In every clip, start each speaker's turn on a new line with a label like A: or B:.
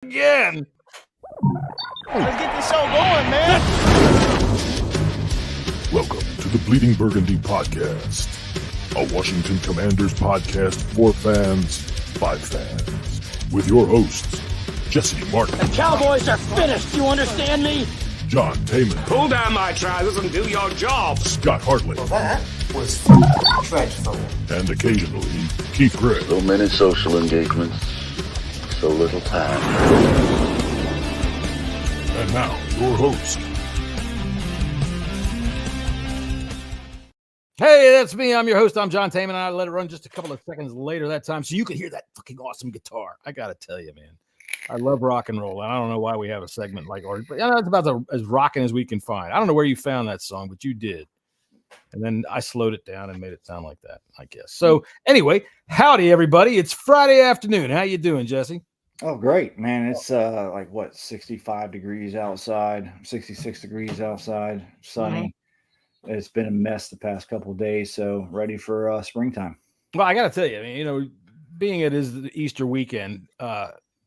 A: Again.
B: Let's get this show going, man.
C: Welcome to the Bleeding Burgundy podcast, a Washington Commanders podcast for fans, by fans, with your hosts, Jesse Martin.
D: The Cowboys are finished, you understand me?
C: John Taman.
E: Pull down my trousers and do your job.
C: Scott Hartley.
F: Well, that was dreadful.
C: And occasionally, Keith Gray.
G: So many social engagements, so little time.
C: And now, your host.
A: Hey, that's me. I'm your host. I'm John Taman, and I let it run just a couple of seconds later that time so you could hear that fucking awesome guitar. I got to tell you, man. I love rock and roll, and I don't know why we have a segment like ours, but it's about as rocking as we can find. I don't know where you found that song, but you did. And then I slowed it down and made it sound like that, I guess. So anyway, howdy, everybody. It's Friday afternoon. How you doing, Jesse?
F: Oh, great, man. It's 65 degrees outside, 66 degrees outside, sunny. Mm-hmm. It's been a mess the past couple of days, so ready for springtime.
A: Well, I got to tell you, I mean, being it is the Easter weekend,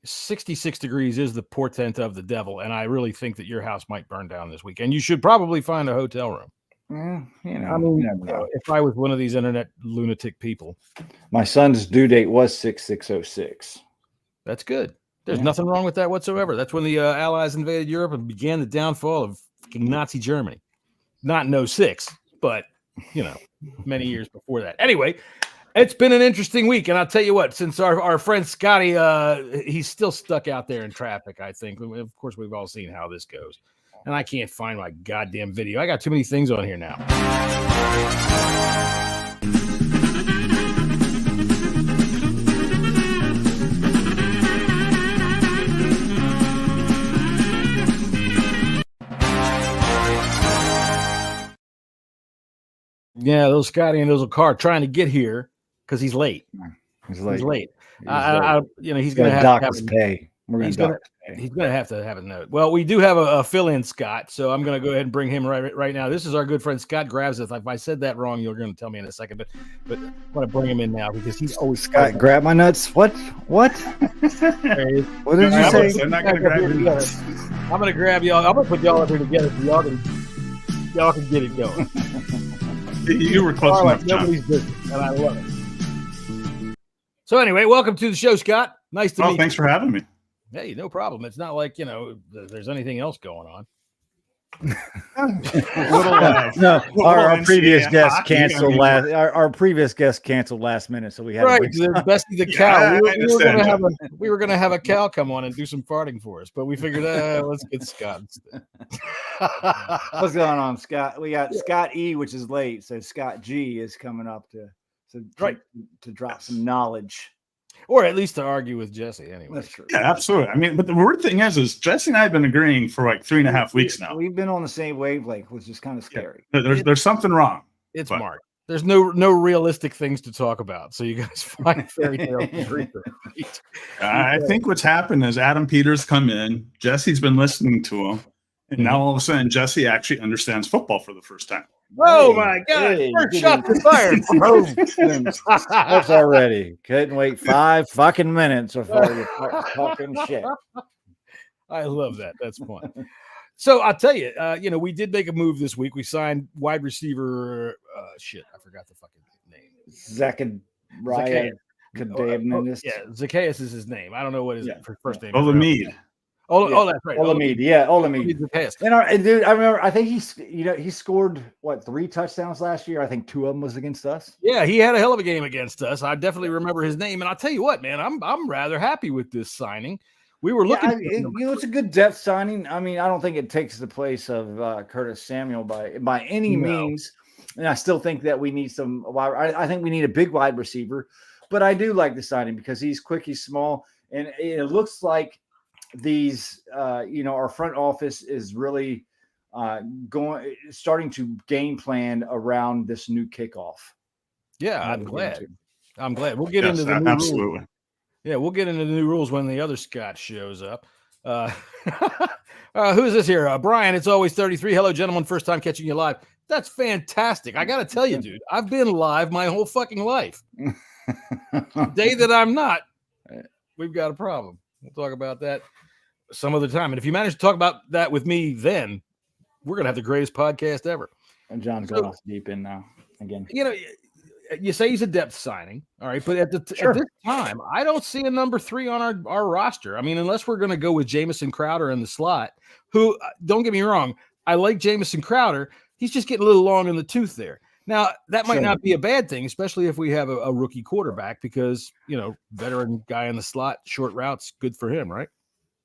A: 66 degrees is the portent of the devil, and I really think that your house might burn down this weekend. You should probably find a hotel room. If I was one of these internet lunatic people.
F: My son's due date was 6606.
A: That's good. There's nothing wrong with that whatsoever. That's when the Allies invaded Europe and began the downfall of fucking Nazi Germany. Not in 06, but, many years before that. Anyway, it's been an interesting week, and I'll tell you what, since our friend Scotty, he's still stuck out there in traffic, I think. Of course, we've all seen how this goes. And I can't find my goddamn video. I got too many things on here now. Yeah, those Scotty and those car trying to get here because he's late. He's late. He's going to have
F: his pay.
A: He's going to have to have a note. Well, we do have a fill-in Scott, so I'm going to go ahead and bring him right now. This is our good friend Scott Grabseth. If I said that wrong, you're going to tell me in a second, but I want to bring him in now because he's always
F: Scott. Grab my nuts. What? What did you say?
A: I'm not going to grab your nuts. I'm going to grab y'all. I'm going to put y'all up here together so y'all can get it going.
H: You were close enough, John.
A: Nobody's business, and I love it. So anyway, welcome to the show, Scott. Nice to meet you.
H: Thanks for having me.
A: Hey, no problem. It's not like, there's anything else going on.
F: Our previous guest canceled our previous guest canceled last minute, so we had
A: Bessie the cow. We were gonna have a cow come on and do some farting for us, but we figured let's get Scott instead.
F: What's going on, Scott? We got Scott E, which is late, so Scott G is coming up to drop some knowledge.
A: Or at least to argue with Jesse, anyway.
F: That's true.
H: Yeah, absolutely. I mean, but the weird thing is Jesse and I have been agreeing for like 3.5 weeks now.
F: We've been on the same wavelength, which is kind of scary.
H: Yeah, there's something wrong.
A: It's Mark. There's no realistic things to talk about, so you guys find fairy tales to read.
H: I think what's happened is Adam Peters come in. Jesse's been listening to him, and now all of a sudden Jesse actually understands football for the first time.
A: Oh my God! First shot to fire.
F: That's already. Couldn't wait 5 fucking minutes before you start talking shit.
A: I love that. That's fun. So I'll tell you, we did make a move this week. We signed wide receiver. I forgot the fucking name. Zacchaeus is his name. I don't know what his first name is.
H: Olamide.
A: That's right.
F: Olamide. Yeah, Olamide. And dude, I remember. I think he scored 3 touchdowns last year. I think 2 of them was against us.
A: Yeah, he had a hell of a game against us. I definitely remember his name. And I'll tell you what, man, I'm rather happy with this signing. We were looking.
F: It's a good depth signing. I mean, I don't think it takes the place of Curtis Samuel by any means. And I still think that we need some. I think we need a big wide receiver. But I do like the signing because he's quick, he's small, and it looks like these our front office is really starting to game plan around this new kickoff.
A: Yeah, I'm glad. We'll get into the new
H: absolutely
A: rules. Yeah, we'll get into the new rules when the other Scott shows up. Who's this here? Brian, it's always 33. Hello, gentlemen. First time catching you live. That's fantastic. I got to tell you, dude, I've been live my whole fucking life. The day that I'm not, we've got a problem. We'll talk about that some other time. And if you manage to talk about that with me, then we're going to have the greatest podcast ever.
F: And John's going off deep in now again.
A: You know, you say he's a depth signing. All right. But at this time, I don't see a number 3 on our roster. I mean, unless we're going to go with Jamison Crowder in the slot, who, don't get me wrong, I like Jamison Crowder. He's just getting a little long in the tooth there. Now, that might not be a bad thing, especially if we have a rookie quarterback, because, you know, veteran guy in the slot, short routes, good for him, right?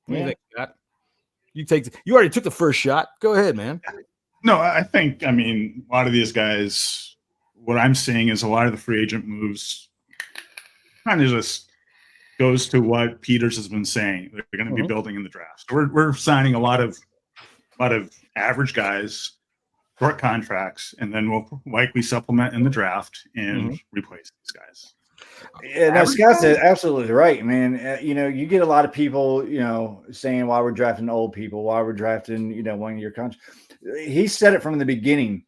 A: What do you think, Scott? You already took the first shot. Go ahead, man.
H: No, I think, I mean, a lot of these guys, what I'm seeing is a lot of the free agent moves kind of just goes to what Peters has been saying. They're going to be building in the draft. So we're signing a lot of average guys, short contracts, and then we'll likely supplement in the draft and replace these guys.
F: Yeah, no, Scott's absolutely right, man. You know, you get a lot of people, you know, saying why we're drafting old people, why we're drafting, you know, 1-year contracts. He said it from the beginning.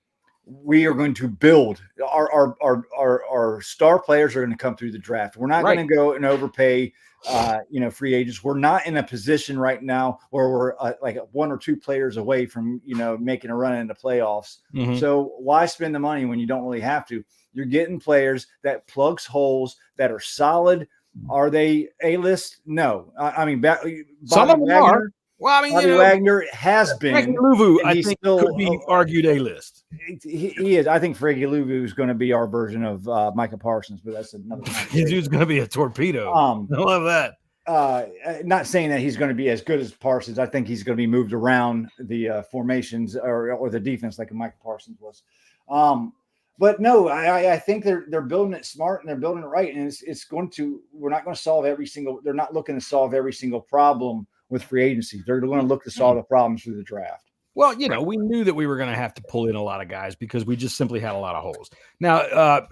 F: We are going to build our star players are going to come through the draft. We're not going to go and overpay, you know, free agents. We're not in a position right now where we're like 1 or 2 players away from, you know, making a run into playoffs. So why spend the money when you don't really have to? You're getting players that plugs holes that are solid. Are they A-list? No. I mean,
A: some of them are. Well, I mean,
F: Bobby Wagner has been.
A: Frankie Louvu, I think, could be argued A-list.
F: He is. I think Frankie Louvu is going to be our version of Micah Parsons, but that's another thing.
A: His dude's going to be a torpedo. I love that.
F: Not saying that he's going to be as good as Parsons. I think he's going to be moved around the formations or the defense like Micah Parsons was. But no, I think they're building it smart and they're building it right. And it's going to, we're not going to solve they're not looking to solve every single problem with free agency. They're going to look to solve the problems through the draft.
A: Well, you know, we knew that we were going to have to pull in a lot of guys because we just simply had a lot of holes. Now,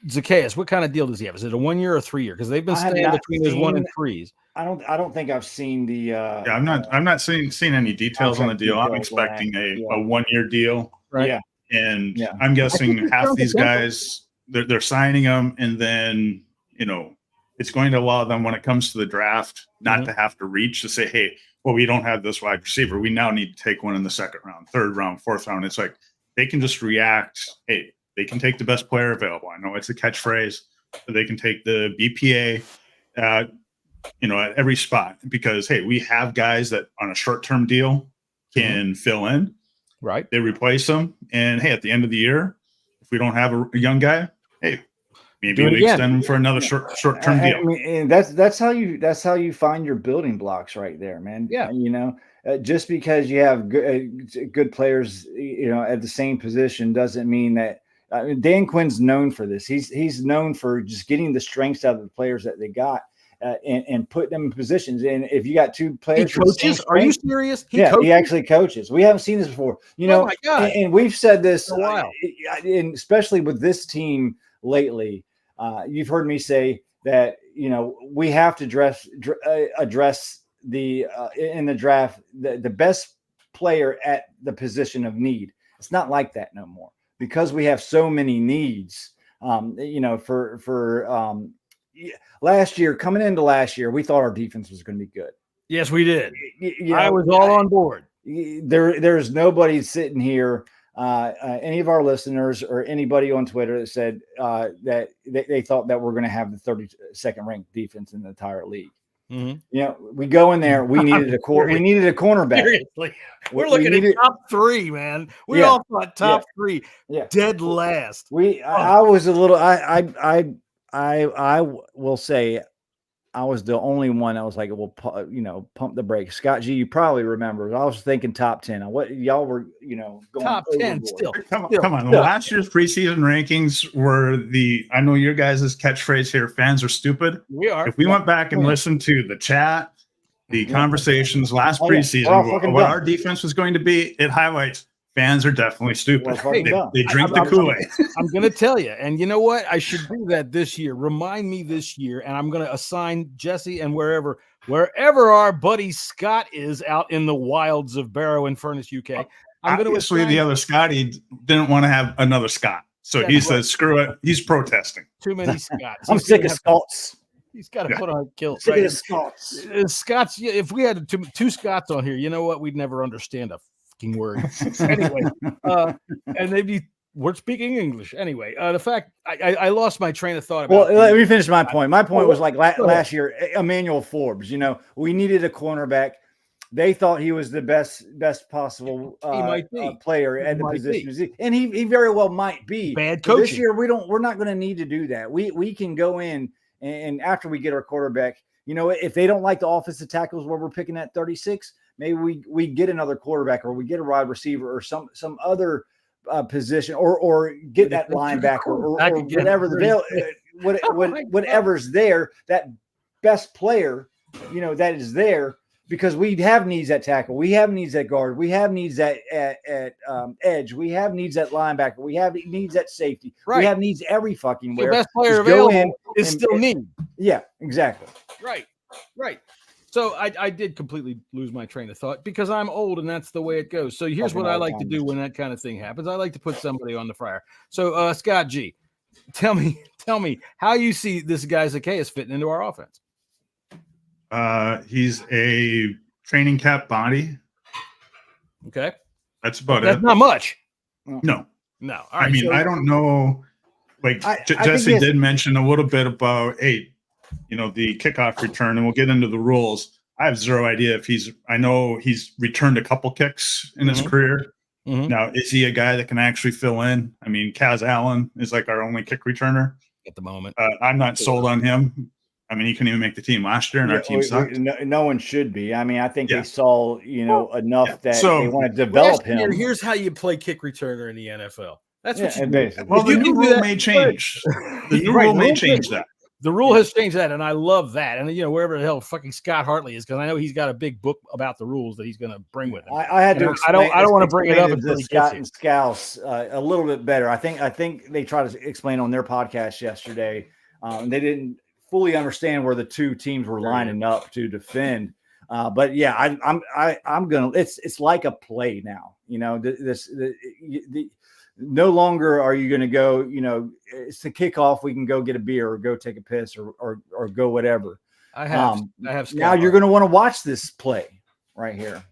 A: Zacchaeus, what kind of deal does he have? Is it a 1-year or 3-year? Because they've been staying between those 1 and 3s.
F: I don't think I've seen the.
H: Yeah, I'm not seeing any details on the deal. I'm expecting a 1-year deal,
A: right?
F: Yeah.
H: And I'm guessing half these guys they're signing them, and then, you know, it's going to allow them when it comes to the draft not to have to reach to say, hey, well, we don't have this wide receiver. We now need to take one in the 2nd round, 3rd round, 4th round. It's like they can just react. Hey, they can take the best player available. I know it's a catchphrase, but they can take the BPA, you know, at every spot because, hey, we have guys that on a short-term deal can fill in.
A: Right.
H: They replace them. And, hey, at the end of the year, if we don't have a young guy, hey, maybe we extend them for another short-term deal.
F: I mean, and that's how you find your building blocks right there, man.
A: Yeah.
F: You know, just because you have good players, you know, at the same position doesn't mean that. Dan Quinn's known for this. He's known for just getting the strengths out of the players that they got and putting them in positions. And if you got 2 players,
A: he coaches. Are you serious?
F: He actually coaches. We haven't seen this before. You know,
A: oh my God.
F: And we've said this
A: for a while,
F: and especially with this team lately. You've heard me say that, you know, we have to address the in the draft the best player at the position of need. It's not like that no more because we have so many needs. You know, for last year, coming into last year, we thought our defense was going to be good.
A: Yes, we did.
F: You know,
A: I was all on board.
F: There's nobody sitting here. Any of our listeners or anybody on Twitter that said that they thought that we're going to have the 32nd ranked defense in the entire league. You know, we go in there. We needed a cornerback.
A: Seriously, we're looking at top 3, man. We all thought top 3, dead last.
F: I was a little. I will say, I was the only one that was like, well, you know, pump the brakes. Scott G, you probably remember. I was thinking top 10. What y'all were, you know, going
A: top 10 still.
H: Come on. Last year's preseason rankings were I know your guys' catchphrase here, fans are stupid.
A: We are.
H: If we went back and listened to the chat, the conversations last preseason, what our defense was going to be, it highlights fans are definitely stupid. They drink the Kool-Aid.
A: I'm going to tell you. And you know what? I should do that this year. Remind me this year. And I'm going to assign Jesse and wherever our buddy Scott is out in the wilds of Barrow and Furnace, UK. I'm going to assign
H: the other Scotty didn't want to have another Scott. So he said, screw it. He's protesting.
A: Too many Scotts.
F: I'm sick of Scots.
A: He's got to put on a kilt.
F: City of Scots.
A: Scots. If we had two Scots on here, you know what? We'd never understand a fucking word. Anyway, and they'd be. We're speaking English anyway. The fact I lost my train of thought.
F: Well, let me finish my point. My point was like last year, Emmanuel Forbes. You know, we needed a cornerback. They thought he was the best possible player at the position, and he very well might be.
A: Bad coaching.
F: This year, we're not going to need to do that. We can go in and after we get our quarterback, you know, if they don't like the offensive tackles where we're picking at 36, maybe we get another quarterback or we get a wide receiver or some other position or get that linebacker or whatever whatever's there, that best player, you know, that is there, because we have needs at tackle, we have needs at guard, we have needs at edge, we have needs at linebacker, we have needs at safety, we have needs every fucking where.
A: The best player available is still need.
F: Yeah, exactly.
A: Right. So I did completely lose my train of thought because I'm old and that's the way it goes. So here's what I like to do when that kind of thing happens. I like to put somebody on the fryer. So Scott G, tell me how you see this guy Zacchaeus fitting into our offense.
H: He's a training cap body.
A: Okay.
H: That's about
A: That's not much.
H: No.
A: All right,
H: I mean, I don't know. Like Jesse did mention a little bit about, you know, the kickoff return, and we'll get into the rules. I have zero idea if I know he's returned a couple kicks in his career. Now, is he a guy that can actually fill in? I mean, Kaz Allen is like our only kick returner
A: at the moment.
H: I'm not sold on him. I mean, he couldn't even make the team last year, and our team sucked.
F: No one should be. I mean, I think they saw, you know, enough that they want to develop him.
A: Here's how you play kick returner in the NFL. That's what you do.
H: Well, the new rule may change. The new rule may change that.
A: The rule has changed that, and I love that. And, you know, wherever the hell fucking Scott Hartley is, because I know he's got a big book about the rules that he's going to bring with him.
F: I had to.
A: I don't want to bring it up until
F: Scott and Scouse a little bit better. I think they tried to explain on their podcast yesterday. They didn't fully understand where the two teams were lining up to defend. But yeah, I'm gonna. It's like a play now. You know, no longer are you going to go, you know, it's the kickoff. We can go get a beer or go take a piss or go whatever. I have
A: now
F: you're going to want to watch this play right here.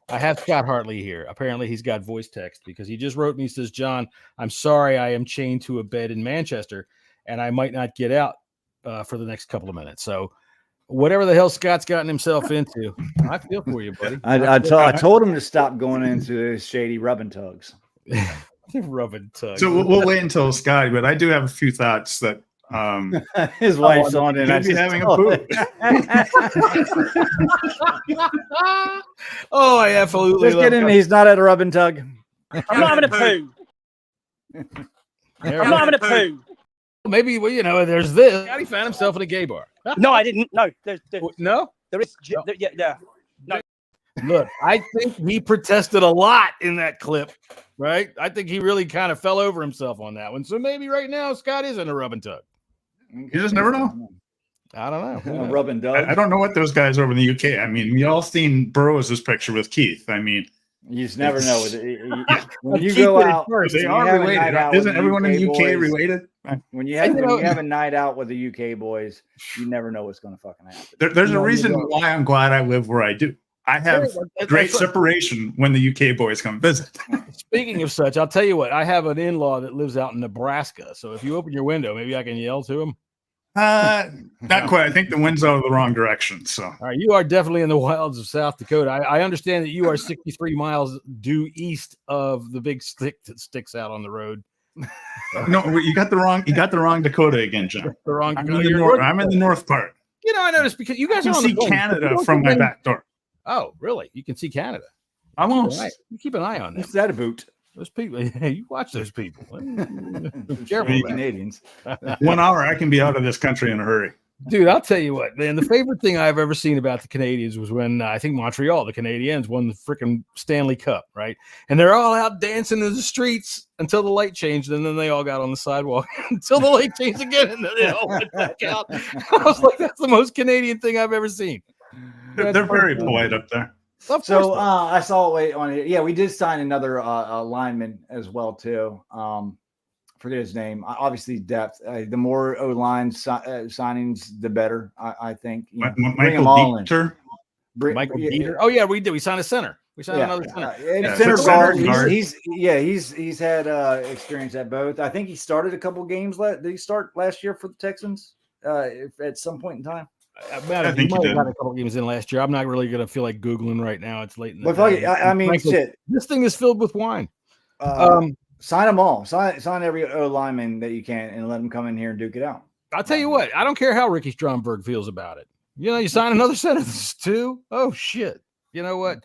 A: I have Scott Hartley here. Apparently he's got voice text because he just wrote me, says, John, I'm sorry. I am chained to a bed in Manchester and I might not get out for the next couple of minutes. So whatever the hell Scott's gotten himself into, I feel for you, buddy.
F: I told him to stop going into those shady rubbing tugs.
A: Rubbing tugs.
H: So we'll wait until Scotty, but I do have a few thoughts that
F: his wife's on it.
H: I'd be having a poop.
A: Oh, I absolutely
F: just kidding. He's not at a rubbing tug.
D: I'm not having a poo. I'm not having a poo.
A: Maybe, well, you know, there's this. Scotty found himself in a gay bar.
D: No, I didn't. No,
A: no,
D: there is. Yeah. No.
A: Look, I think he protested a lot in that clip, right? I think he really kind of fell over himself on that one. So maybe right now Scott is in a rubbing tug.
H: You just never know.
A: I don't know.
F: Rubbing dog.
H: I don't know what those guys over in the UK. I mean, we all seen Burroughs' picture with Keith. I mean,
F: you just never know. When you go out,
H: they are related. Isn't everyone in the UK related?
F: When you have a night out with the UK boys, you never know what's going to fucking happen.
H: There's a reason why I'm glad I live where I do. I have great separation when the UK boys come visit.
A: Speaking of such, I'll tell you what, I have an in-law that lives out in Nebraska. So if you open your window, maybe I can yell to him.
H: Not quite. I think the wind's out of the wrong direction. So,
A: all right, you are definitely in the wilds of South Dakota. I understand that you are 63 miles due east of the big stick that sticks out on the road.
H: No, you got the wrong Dakota again, John.
A: The wrong
H: Dakota. I'm in the north part.
A: You know, I noticed because you guys
H: can see Canada from my back door.
A: Oh, really? You can see Canada.
H: Almost.
A: Right. You keep an eye on them.
F: What's that about?
A: Those people. You watch those people.
F: Careful, Canadians.
H: 1 hour, I can be out of this country in a hurry.
A: Dude, I'll tell you what, man. The favorite thing I've ever seen about the Canadians was when I think Montreal, the Canadiens, won the freaking Stanley Cup, right? And they're all out dancing in the streets until the light changed, and then they all got on the sidewalk until the light changed again, and then they all went back out. I was like, that's the most Canadian thing I've ever seen.
H: They're very polite up there.
F: So I saw on it. Yeah, we did sign another lineman as well too. For forget his name. Obviously, depth. The more O-line signings, the better. I think. You know, bring them all in.
A: Michael Dieter. Oh yeah, we did. We signed a center. We signed another center.
F: Center guard. He's had experience at both. I think he started a couple games. Did he start last year for the Texans? At some point in time.
A: I think he might have got a couple games in last year. I'm not really going to feel like Googling right now. It's late in the
F: day. I mean, frankly, shit.
A: This thing is filled with wine.
F: Sign them all. Sign every O lineman that you can and let them come in here and duke it out.
A: I'll tell you what. I don't care how Ricky Stromberg feels about it. You know, you sign another center too. Oh shit! You know what?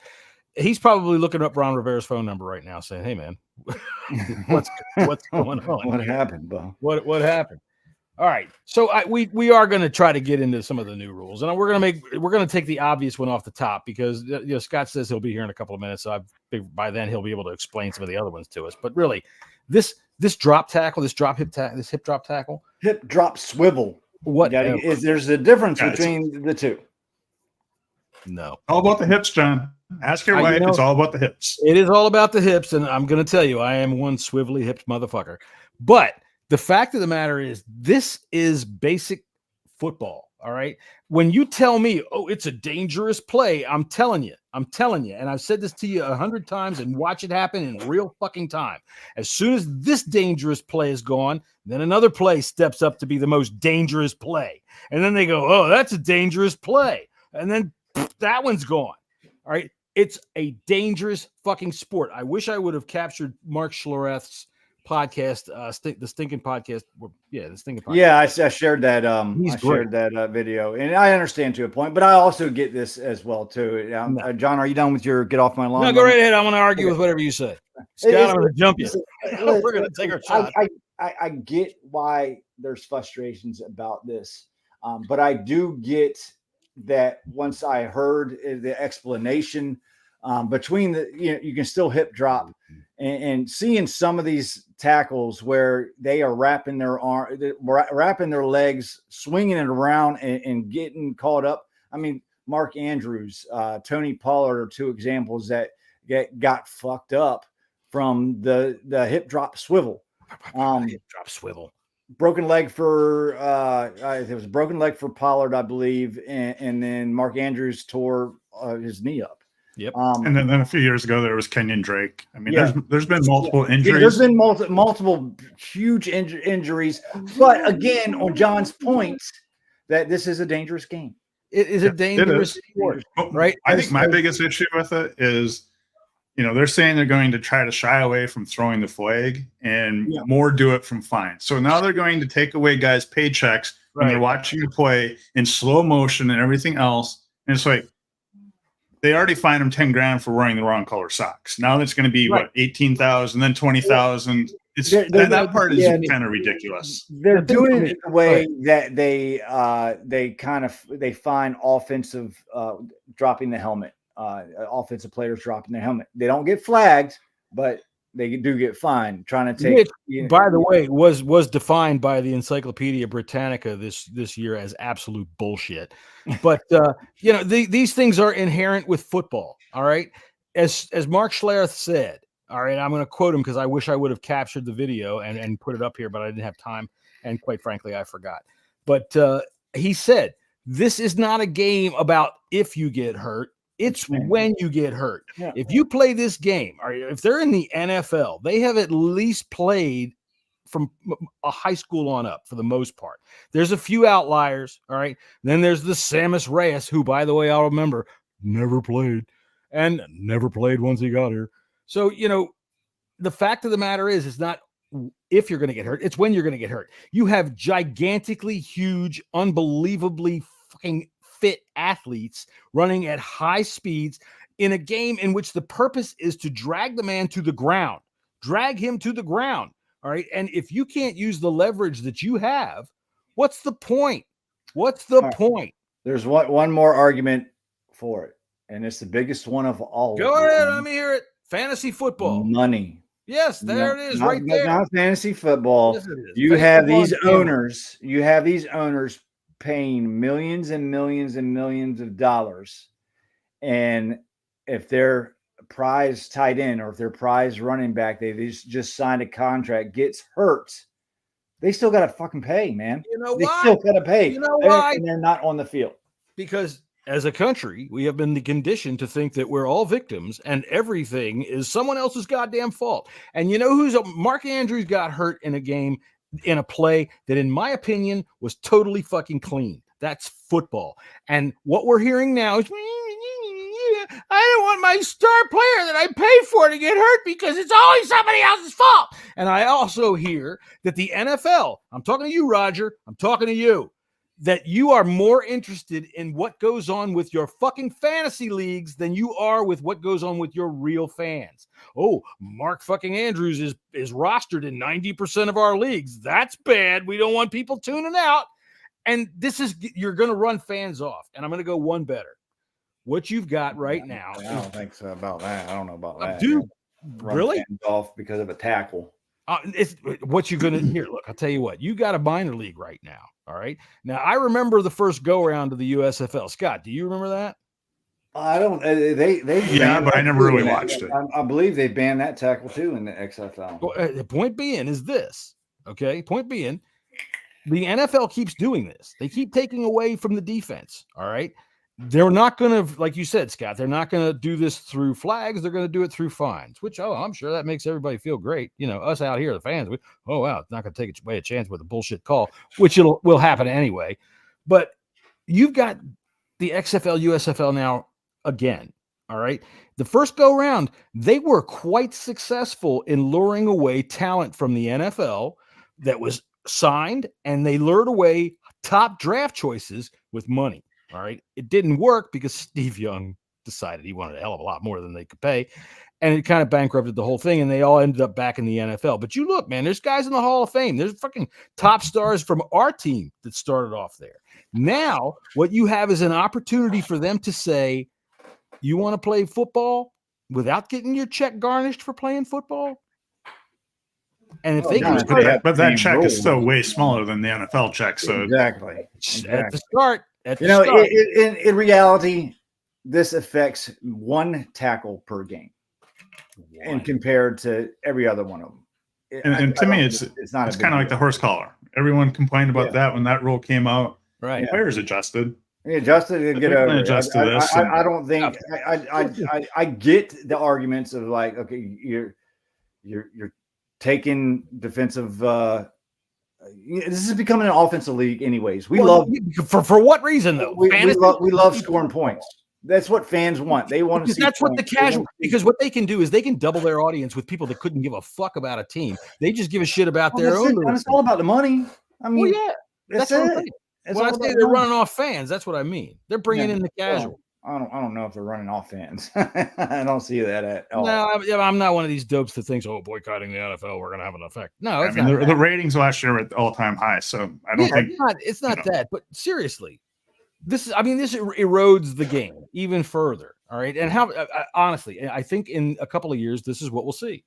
A: He's probably looking up Ron Rivera's phone number right now, saying, "Hey man, what's going on?
F: What happened, Bo?
A: What happened?" All right, so we are going to try to get into some of the new rules, and we're going to take the obvious one off the top because Scott says he'll be here in a couple of minutes, so by then he'll be able to explain some of the other ones to us. But really, this drop tackle, this hip drop tackle,
F: hip drop swivel. There's a difference between the two.
A: No.
H: All about the hips, John. Ask your wife. It's all about the hips.
A: It is all about the hips, and I'm going to tell you, I am one swivelly hipped motherfucker. But the fact of the matter is, this is basic football, all right? When you tell me, oh, it's a dangerous play, I'm telling you, and I've said this to you 100 times, and watch it happen in real fucking time. As soon as this dangerous play is gone, then another play steps up to be the most dangerous play. And then they go, oh, that's a dangerous play. And then that one's gone, all right? It's a dangerous fucking sport. I wish I would have captured Mark Schlereth's podcast, the Stinking Podcast. The Stinking Podcast.
F: Yeah, I shared that. Shared that video, and I understand to a point, but I also get this as well too. John, are you done with your get off my lawn?
A: No, go right ahead. I'm going to argue with whatever you say. Scott, I'm going to jump you. We're going to take our shot.
F: I get why there's frustrations about this, but I do get that once I heard the explanation between you can still hip drop. And seeing some of these tackles where they are wrapping their legs, swinging it around and getting caught up. I mean, Mark Andrews, Tony Pollard are two examples that got fucked up from the hip drop swivel.
A: Hip drop swivel.
F: Broken leg for it was a broken leg for Pollard, I believe, and then Mark Andrews tore his knee up.
A: Yep.
H: And then a few years ago, there was Kenyon Drake. I mean, there's been multiple injuries.
F: There's been multiple huge injuries. But again, on John's point, that this is a dangerous game.
A: It is a dangerous sport, right?
H: I think my biggest issue with it is, they're saying they're going to try to shy away from throwing the flag and more do it from fines. So now they're going to take away guys' paychecks when they're watching the play in slow motion and everything else. And it's like, they already fined him $10,000 for wearing the wrong color socks. Now it's going to be what, 18,000, then 20,000. It's that part is kind of ridiculous.
F: They're doing it in a way that they find offensive dropping the helmet, offensive players dropping their helmet. They don't get flagged, but they do get fined. Trying to take,
A: which, by the way, was defined by the Encyclopedia Britannica this year as absolute bullshit. But these things are inherent with football. All right, as Mark Schlereth said. All right, I'm going to quote him because I wish I would have captured the video and put it up here, but I didn't have time, and quite frankly, I forgot. But he said, "This is not a game about if you get hurt. It's when you get hurt. Yeah. If you play this game, or if they're in the NFL, they have at least played from a high school on up for the most part. There's a few outliers, all right? Then there's the Samus Reyes, who, by the way, I'll remember, never played once he got here. So, the fact of the matter is, it's not if you're going to get hurt, it's when you're going to get hurt. You have gigantically huge, unbelievably fucking fit athletes running at high speeds in a game in which the purpose is to drag the man to the ground, drag him to the ground. All right. And if you can't use the leverage that you have, what's the point? What's the point?
F: There's one more argument for it. And it's the biggest one of all.
A: Go ahead. Let me hear it. Fantasy football.
F: Money.
A: Yes, there it is, right there.
F: Not fantasy football. Yes, you have these owners. You have these owners paying millions and millions and millions of dollars, and if their prize tight end or if their prize running back, they just signed a contract, gets hurt, They still got to fucking pay, man.
A: You know
F: They
A: why?
F: still got to pay.
A: You know why?
F: And they're not on the field.
A: Because as a country, we have been conditioned to think that we're all victims and everything is someone else's goddamn fault. And you know Mark Andrews got hurt in a game, in a play that, in my opinion, was totally fucking clean. That's football. And what we're hearing now is, I don't want my star player that I paid for to get hurt because it's always somebody else's fault. And I also hear that the NFL, I'm talking to you, Roger, I'm talking to you, that you are more interested in what goes on with your fucking fantasy leagues than you are with what goes on with your real fans. Oh, Mark fucking Andrews is rostered in 90% of our leagues. That's bad. We don't want people tuning out. And you're going to run fans off. And I'm going to go one better. What you've got right now.
F: I don't think so about that. I don't know about that.
A: Dude, really?
F: Fans off because of a tackle.
A: It's what you're going to hear. Look, I'll tell you what, you got a minor league right now. All right. Now, I remember the first go around to the USFL. Scott, do you remember that?
F: I don't. They
H: but I never really watched it.
F: I believe they banned that tackle too in the XFL.
A: Well, the point being is this. Okay. Point being, the NFL keeps doing this. They keep taking away from the defense. All right. They're not going to, like you said, Scott, they're not going to do this through flags. They're going to do it through fines, which, I'm sure that makes everybody feel great. You know, us out here, the fans, it's not going to take away a chance with a bullshit call, which will happen anyway. But you've got the XFL, USFL now again. All right. The first go round, they were quite successful in luring away talent from the NFL that was signed, and they lured away top draft choices with money. All right. It didn't work because Steve Young decided he wanted a hell of a lot more than they could pay. And it kind of bankrupted the whole thing. And they all ended up back in the NFL. But you look, man, there's guys in the Hall of Fame. There's fucking top stars from our team that started off there. Now, what you have is an opportunity for them to say, you want to play football without getting your check garnished for playing football? And if they can start,
H: but that check is still way smaller than the NFL check. So
F: exactly.
A: At the start.
F: In reality, this affects one tackle per game, and compared to every other one of them.
H: And to me, it's kind of like the horse collar. Everyone complained about that when that rule came out.
A: Right,
H: players adjusted.
F: Adjusted to get over it. I don't think I get the arguments of like, okay, you're taking defensive. This is becoming an offensive league, anyways. We love
A: for what reason though?
F: We love scoring points. That's what fans want. They want to see.
A: That's what the casual. Because what they can do is they can double their audience with people that couldn't give a fuck about a team. They just give a shit about their own.
F: It's all about the money. I mean,
A: that's it. When I say they're running off fans, that's what I mean. They're bringing in the casual.
F: I don't know if they're running off fans. I don't see that at all.
A: No, I'm not one of these dopes that thinks, boycotting the NFL, we're going to have an effect. No,
H: I mean, the ratings last year were at all-time high, so I don't think
A: it's not that. But seriously, this erodes the game even further. All right, and how honestly, I think in a couple of years, this is what we'll see.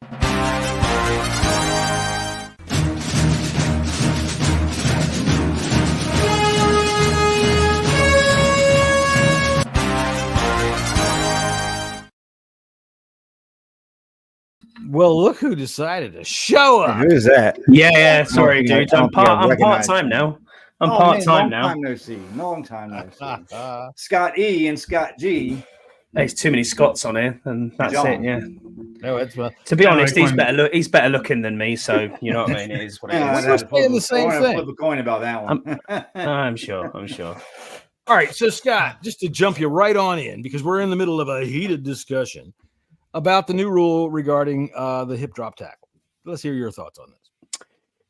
A: Well, look who decided to show up.
F: Who is that?
I: Yeah. Sorry, dude. I'm part-time now. I'm part-time now.
F: Long time no see. Scott E and Scott G.
I: There's too many Scotts on here, and that's it. Yeah.
A: No, it's
I: to be honest, he's better looking than me, so you know what I mean. It is what it is.
A: We're saying the same thing.
F: Flip a coin about that one.
I: I'm sure.
A: All right, so Scott, just to jump you right on in, because we're in the middle of a heated discussion about the new rule regarding the hip drop tackle. Let's hear your thoughts on this.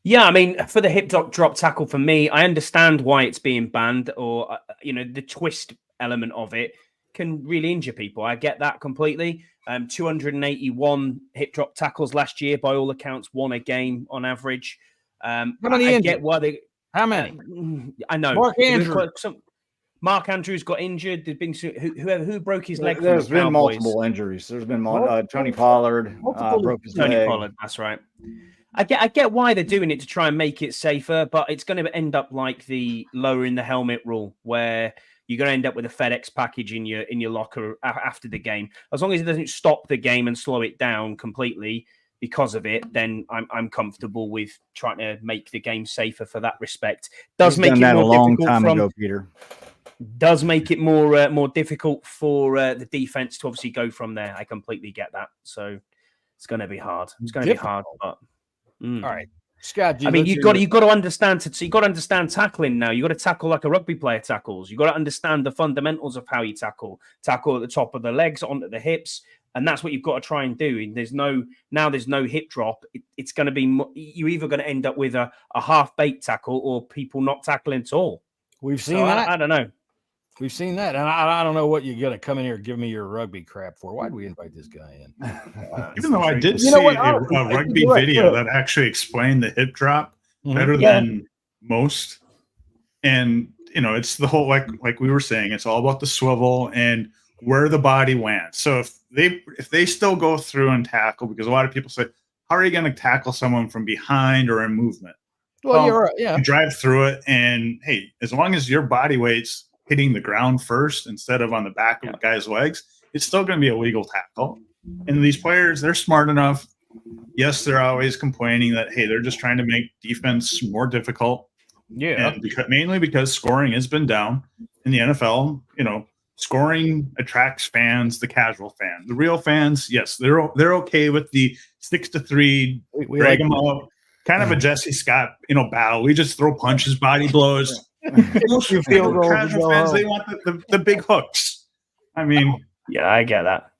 I: Yeah, I mean, for the hip drop tackle, for me, I understand why it's being banned, or the twist element of it can really injure people. I get that completely. 281 hip drop tackles last year, by all accounts, won a game on average.
A: How many?
I: I get why they.
A: How many?
I: I know. Mark Andrews got injured. There's been who broke his leg.
F: There's been multiple injuries. There's been Tony Pollard broke his leg.
I: Tony Pollard, that's right. I get why they're doing it to try and make it safer, but it's going to end up like the lowering the helmet rule, where you're going to end up with a FedEx package in your locker after the game. As long as it doesn't stop the game and slow it down completely, because of it, then I'm comfortable with trying to make the game safer for that respect. Does make it more
F: a long
I: difficult
F: time ago, Peter.
I: Does make it more difficult for the defense to obviously go from there. I completely get that. So it's going to be hard. It's going to be hard. But
A: all right, Scott.
I: I mean, you've got to understand. So you got to understand tackling now. You got to tackle like a rugby player tackles. You got to understand the fundamentals of how you tackle at the top of the legs, onto the hips, and that's what you've got to try and do. There's no hip drop. It's going to be you're either going to end up with a half baked tackle or people not tackling at all.
A: We've seen that.
I: I don't know.
A: We've seen that, and I don't know what you're gonna come in here and give me your rugby crap for. Why'd we invite this guy in?
H: Even though I did see a rugby video that actually explained the hip drop better than most, and it's the whole like we were saying, it's all about the swivel and where the body lands. So if they still go through and tackle, because a lot of people say, how are you going to tackle someone from behind or in movement?
A: Well, you're right. Yeah,
H: you drive through it, and hey, as long as your body weight's hitting the ground first instead of on the back of the guy's legs, it's still going to be a legal tackle. And these players, they're smart enough. Yes, they're always complaining that, hey, they're just trying to make defense more difficult.
A: Yeah.
H: And mainly because scoring has been down in the NFL. Scoring attracts fans, the casual fan. The real fans, yes, they're okay with the 6-3,
A: we
H: drag them out. Kind of a Jessy Scott, battle. We just throw punches, body blows. Most casual fans, they want the big hooks. I mean,
I: yeah, I get that.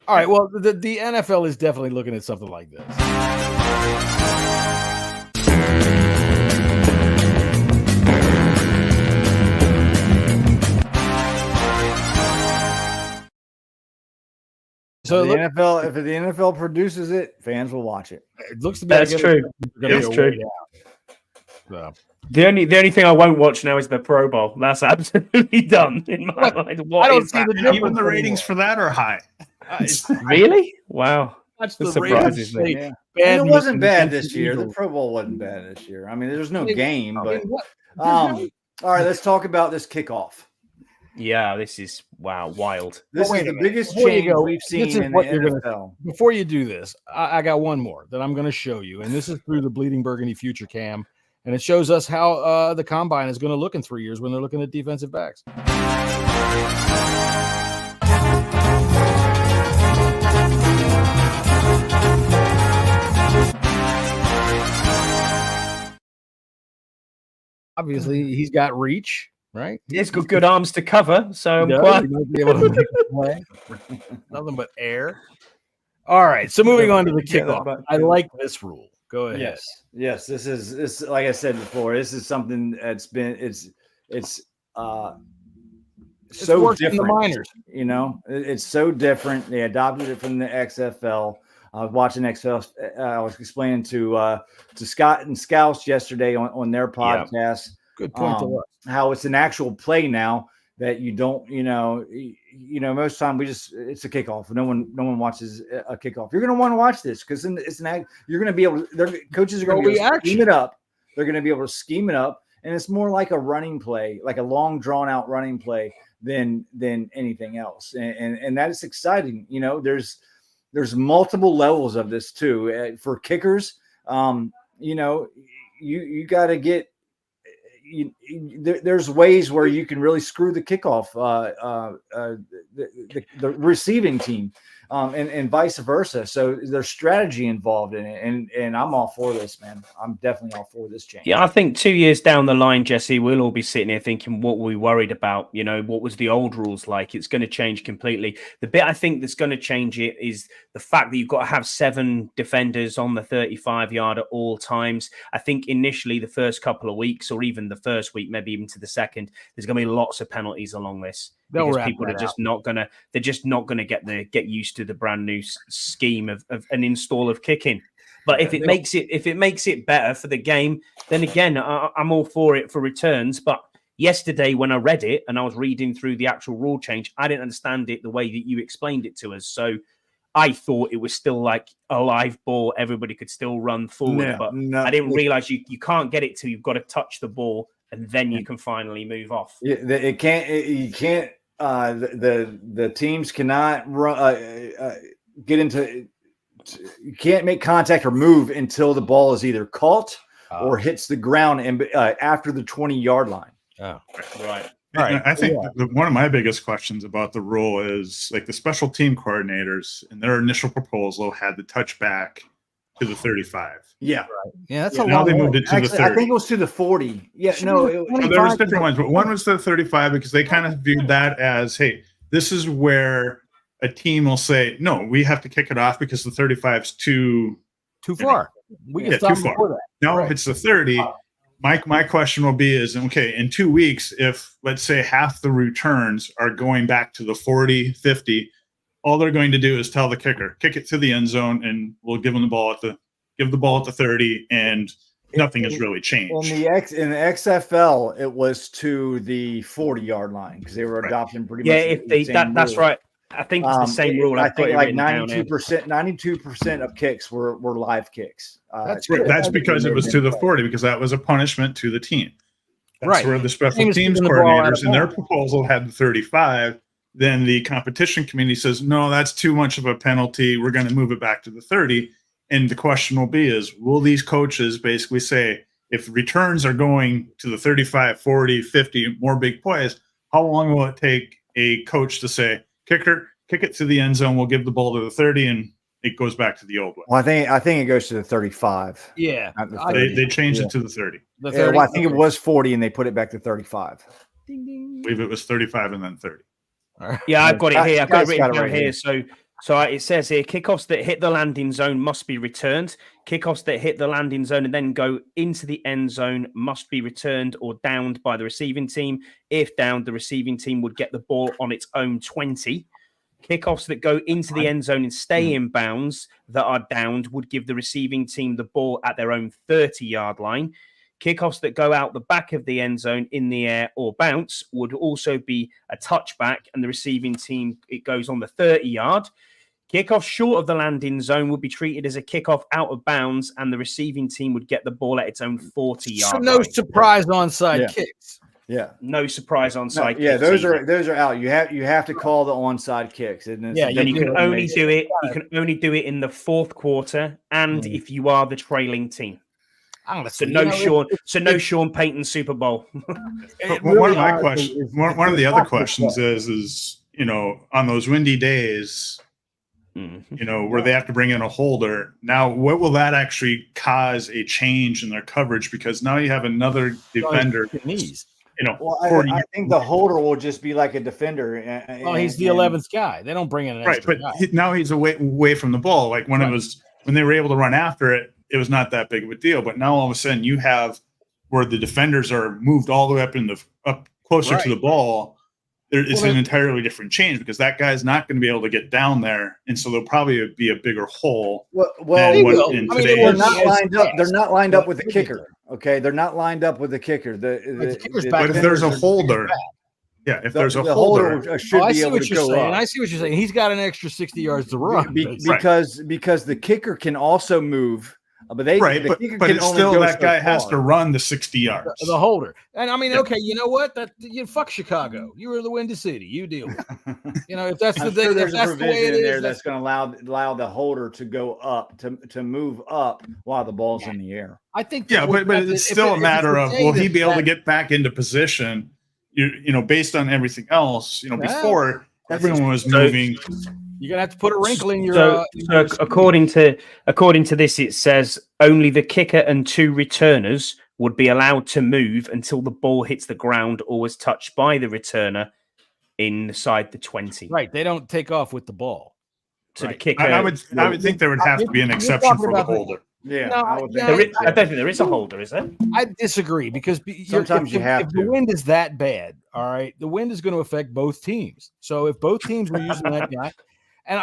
A: All right, well, the NFL is definitely looking at something like this.
F: So if the NFL produces it, fans will watch it.
A: It looks to be
I: that's true. That's true.
A: So.
I: The only thing I won't watch now is the Pro Bowl. That's absolutely done in my mind.
A: I don't see
H: even the ratings for that are high.
I: Really? Wow.
A: That's
I: the
A: surprises
F: me. Yeah. It wasn't bad this year. The Pro Bowl wasn't bad this year. I mean, there's no game, but all right, let's talk about this kickoff.
I: Yeah, this is wild.
F: This is the biggest change we've seen in the NFL.
A: Before you do this, I got one more that I'm going to show you, and this is through the Bleeding Burgundy Future Cam, and it shows us how the combine is going to look in 3 years when they're looking at defensive backs. Obviously, he's got reach, right?
I: He's got good arms to cover, so
A: he might be able to make a play. Nothing but air. All right, so moving on to the kickoff. I like this rule. Go ahead.
F: Yes. This is like I said before. This is something that's been it's so different.
A: The minors.
F: It's so different. They adopted it from the XFL. I was watching XFL. I was explaining to Scott and Scouts yesterday on their podcast.
A: Yeah. Good point.
F: How it's an actual play now that you don't, most time it's a kickoff. No one watches a kickoff. You're going to want to watch this because you're going to be able to. Coaches are going to be able to scheme it up. They're going to be able to scheme it up, and it's more like a running play, like a long drawn out running play than anything else, and that is exciting. There's multiple levels of this too. For kickers, you got to get. There's ways where you can really screw the kickoff, the receiving team, and vice versa. So there's strategy involved in it, and I'm all for this, man. I'm definitely all for this change.
I: Yeah, I think 2 years down the line, Jesse, we'll all be sitting here thinking, what were we worried about? What was the old rules like? It's going to change completely. The bit I think that's going to change it is the fact that you've got to have 7 defenders on the 35-yard at all times. I think initially the first couple of weeks, or even the first week, maybe even to the second, there's going to be lots of penalties along this. Because people are just not gonna get used to the brand new scheme of an install of kicking. But if it makes it better for the game, then again, I'm all for it for returns. But yesterday when I read it and I was reading through the actual rule change, I didn't understand it the way that you explained it to us. So I thought it was still like a live ball. Everybody could still run forward, I didn't realize you can't get it till you've got to touch the ball and then you can finally move off.
F: You can't. The teams cannot run, get into you can't make contact or move until the ball is either caught or hits the ground and after the 20-yard line.
A: Oh,
I: Right.
H: Right. I think one of my biggest questions about the rule is like the special team coordinators in their initial proposal had the touchback to the 35.
F: Yeah.
A: yeah, that's
F: Yeah,
A: a
H: Now
A: long
H: they
A: way.
H: moved it to the
F: Actually,
H: 30.
F: I think it was to the 40. Yeah,
H: So there was different ones, but one was the 35 because they kind of viewed that as, hey, this is where a team will say, no, we have to kick it off because the 35 is too
A: far. We can
H: Yeah,
A: stop
H: too far.
A: before that.
H: Now,
A: Right.
H: if it's the 30, my question will be is, okay, in 2 weeks, if let's say half the returns are going back to the 40, 50, all they're going to do is tell the kicker, kick it to the end zone, and we'll give them the ball at the 30, and nothing has really changed.
F: In the XFL, it was to the 40-yard line because they were adopting pretty much.
I: If they that's
F: rule.
I: right. I think it's the same rule.
F: I think like
I: 92%.
F: 92% of kicks were live kicks.
A: That's
H: Right,
A: good.
H: that's because it was to the 40, because that was a punishment to the team. That's
A: Right.
H: where the special
A: Same as
H: teams
A: keeping the ball out
H: coordinators
A: of
H: in their
A: bounds.
H: proposal had the 35. Then the competition committee says, no, that's too much of a penalty. We're going to move it back to the 30. And the question will be is, will these coaches basically say, if returns are going to the 35, 40, 50, more big plays, how long will it take a coach to say, kicker, kick it to the end zone, we'll give the ball to the 30, and it goes back to the old way?
F: Well, I think it goes to the 35.
A: Yeah.
F: Not the 30.
H: They changed it to the 30.
A: The
F: Yeah,
A: 30.
F: well, I think it was 40 and they put it back to 35.
H: I believe it was 35 and then 30.
I: Yeah, I've got it here. I've got it
F: Guys
I: written
F: got it
I: down
F: right
I: here.
F: here.
I: So it says here, kickoffs that hit the landing zone must be returned. Kickoffs that hit the landing zone and then go into the end zone must be returned or downed by the receiving team. If downed, the receiving team would get the ball on its own 20. Kickoffs that go into the end zone and stay in bounds that are downed would give the receiving team the ball at their own 30-yard line. Kickoffs that go out the back of the end zone in the air or bounce would also be a touchback, and the receiving team, it goes on the 30-yard. Kickoff short of the landing zone would be treated as a kickoff out of bounds, and the receiving team would get the ball at its own 40-yard
A: So no
I: line.
A: surprise onside kicks.
F: Yeah.
I: No surprise onside
F: Yeah,
I: kicks.
F: those are out. You have to call the onside kicks. And
A: Yeah,
I: Then you can
F: really
I: only
F: makes
I: do it. You can only do it in the fourth quarter, and if you are the trailing team.
A: Honestly,
I: So no
A: you know,
I: no Sean Payton Super Bowl.
A: it
H: One
A: really
H: of my
A: honestly
H: questions,
A: is-
H: one of the
A: it's
H: other
A: not
H: questions
A: good
H: is, on those windy days, where they have to bring in a holder. Now, what will that actually cause a change in their coverage? Because now you have another defender.
A: stuff. Knees.
F: Well,
H: 40
F: I think the holder will just be like a defender.
A: Oh, he's the 11th guy. They don't bring in an
H: right,
A: extra
H: but
A: guy.
H: now he's away from the ball. Like when
A: Right.
H: when they were able to run after it, it was not that big of a deal. But now all of a sudden you have where the defenders are moved all the way up closer
A: Right.
H: to the ball. It's
A: Well,
H: an entirely different change because that guy's not going to be able to get down there, and so there'll probably be a bigger hole.
F: Well,
H: than what
A: will.
H: in
A: I mean,
H: today's-
F: they're not lined up. They're not lined up
A: But
F: with the
A: they
F: kicker. Okay, they're not lined up with the kicker.
A: the kicker's
F: the
A: back
H: But if there's a
F: defenders are-
H: holder, yeah, if there's a
F: the
H: holder,
F: should
A: Oh, I
F: be
A: see
F: able
A: what
F: to
A: you're
F: go
A: saying.
F: up.
A: I see what you're saying. He's got an extra 60 yards to run.
F: Because the kicker can also move, but the kicker
H: but
F: can
H: it's
F: only
H: still
F: go
H: that
F: so
H: guy has
F: far.
H: to run the 60 yards.
A: The holder. And I mean,
H: Yeah.
A: okay, you know what? Fuck Chicago. You were the Windy City. You deal with it. If that's the
F: I'm
A: thing,
F: sure
A: if
F: there's a
A: that's the way
F: provision
A: it
F: in there
A: is,
F: that's going to allow the holder to go up to move up while the ball's in the air.
A: I think.
H: Yeah, but it's still a matter of will he be able to get back into position? Based on everything else. Before everyone was moving.
A: You're gonna have to put a wrinkle in your.
I: So according to this, it says only the kicker and two returners would be allowed to move until the ball hits the ground or was touched by the returner inside the 20.
A: Right, they don't take off with the ball.
I: So
A: Right.
I: the kicker.
H: I would think there would have to be an
A: You're
H: exception
A: talking
H: for the
A: about the-
H: holder.
F: Yeah,
A: No,
F: I would think
A: yeah,
I: I don't think there is a holder, is there?
A: I disagree because
F: Sometimes you have
A: if the
F: to.
A: wind is that bad, all right, the wind is going to affect both teams. So if both teams were using that guy, and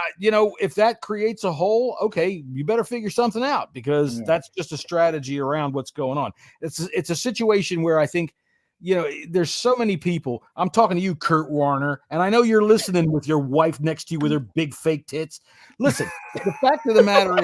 A: if that creates a hole, okay, you better figure something out because that's just a strategy around what's going on. It's a situation where I think there's so many people. I'm talking to you, Kurt Warner, and I know you're listening with your wife next to you with her big fake tits. Listen, the fact of the matter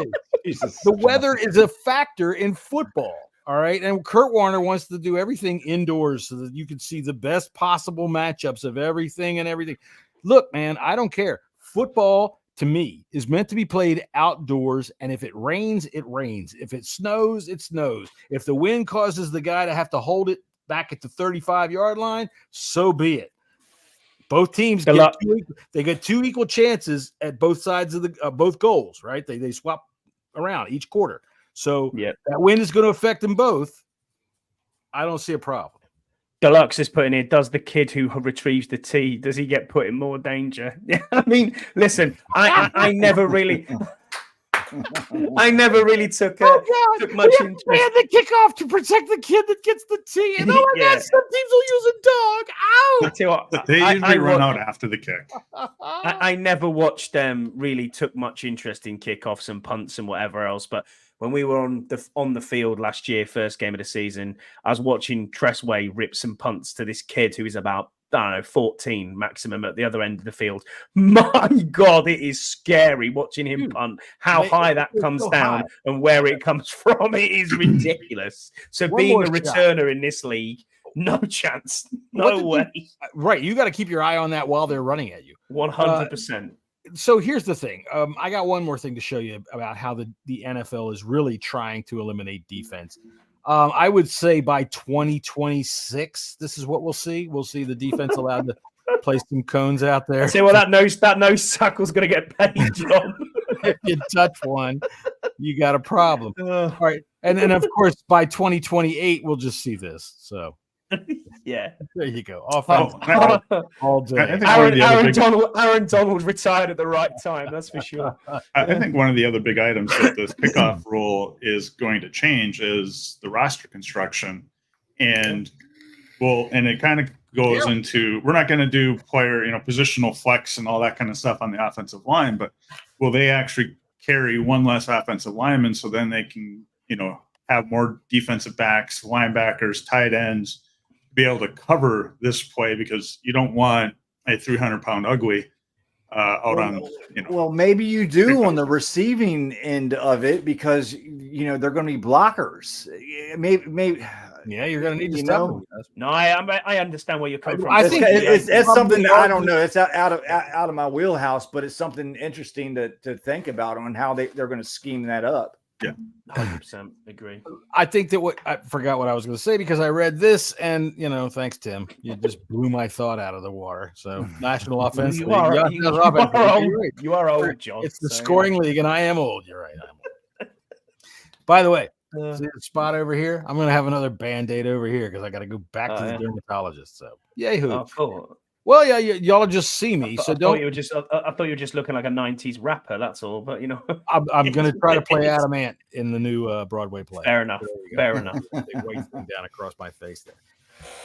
A: is, the weather is a factor in football. All right. And Kurt Warner wants to do everything indoors so that you can see the best possible matchups of everything and everything. Look, man, I don't care. Football to me, is meant to be played outdoors. And if it rains, it rains. If it snows, it snows. If the wind causes the guy to have to hold it back at the 35-yard line, so be it. Both teams get two equal chances at both sides of the both goals, right? They swap around each quarter. So that wind is going to affect them both. I don't see a problem.
I: Deluxe is putting in, does the kid who retrieves the tea, does he get put in more danger? Yeah, I mean, listen, I never really took much interest.
A: We had the kickoff to protect the kid that gets the tea. And oh my God, some teams will use a dog. Ow!
H: I tell you what, they usually run out after the kick.
I: I never watched them really took much interest in kickoffs and punts and whatever else. But when we were on the field last year, first game of the season, I was watching Tressway rip some punts to this kid who is about, I don't know, 14 maximum at the other end of the field. My God, it is scary watching him punt. How high that comes down and where it comes from, it is ridiculous. So being a returner in this league, no chance, no way.
A: Right, you got to keep your eye on that while they're running at you.
I: 100%.
A: So here's the thing. I got one more thing to show you about how the NFL is really trying to eliminate defense. I would say by 2026, this is what we'll see. We'll see the defense allowed to place some cones out there.
I: See, well, that nose tackle's going to get paid, John.
A: If you touch one, you got a problem. All right. And then, of course, by 2028, we'll just see this. So,
I: yeah.
A: There you go.
I: All day. Aaron Donald retired at the right time, that's for sure.
H: I think one of the other big items that this kickoff rule is going to change is the roster construction. And it kind of goes into, we're not going to do player, positional flex and all that kind of stuff on the offensive line, but will they actually carry one less offensive lineman so then they can, have more defensive backs, linebackers, tight ends, be able to cover this play, because you don't want a 300-pound ugly out on.
F: Well, maybe you do on the receiving end of it, because they're going to be blockers. Maybe.
A: Yeah, you're going to need to stop.
I: No, I understand where you're coming from.
F: I think it's something that I don't know. It's out of my wheelhouse, but it's something interesting to think about on how they're going to scheme that up.
H: Yeah,
I: 100% agree.
A: I think that I forgot what I was going to say because I read this, and thanks, Tim. You just blew my thought out of the water. So, National Offense League.
I: You are old, John.
A: It's the scoring league, and I am old. You're right. I'm old. By the way, see the spot over here? I'm going to have another Band-Aid over here because I got to go back to the dermatologist. So, yay hoo!
I: Oh, cool.
A: Well, yeah, y'all just see me, so don't.
I: I thought you were just looking like a '90s rapper. That's all. But
A: I'm going to try to play Adam Ant in the new Broadway play.
I: Fair enough. Fair enough.
A: Big white thing down across my face there.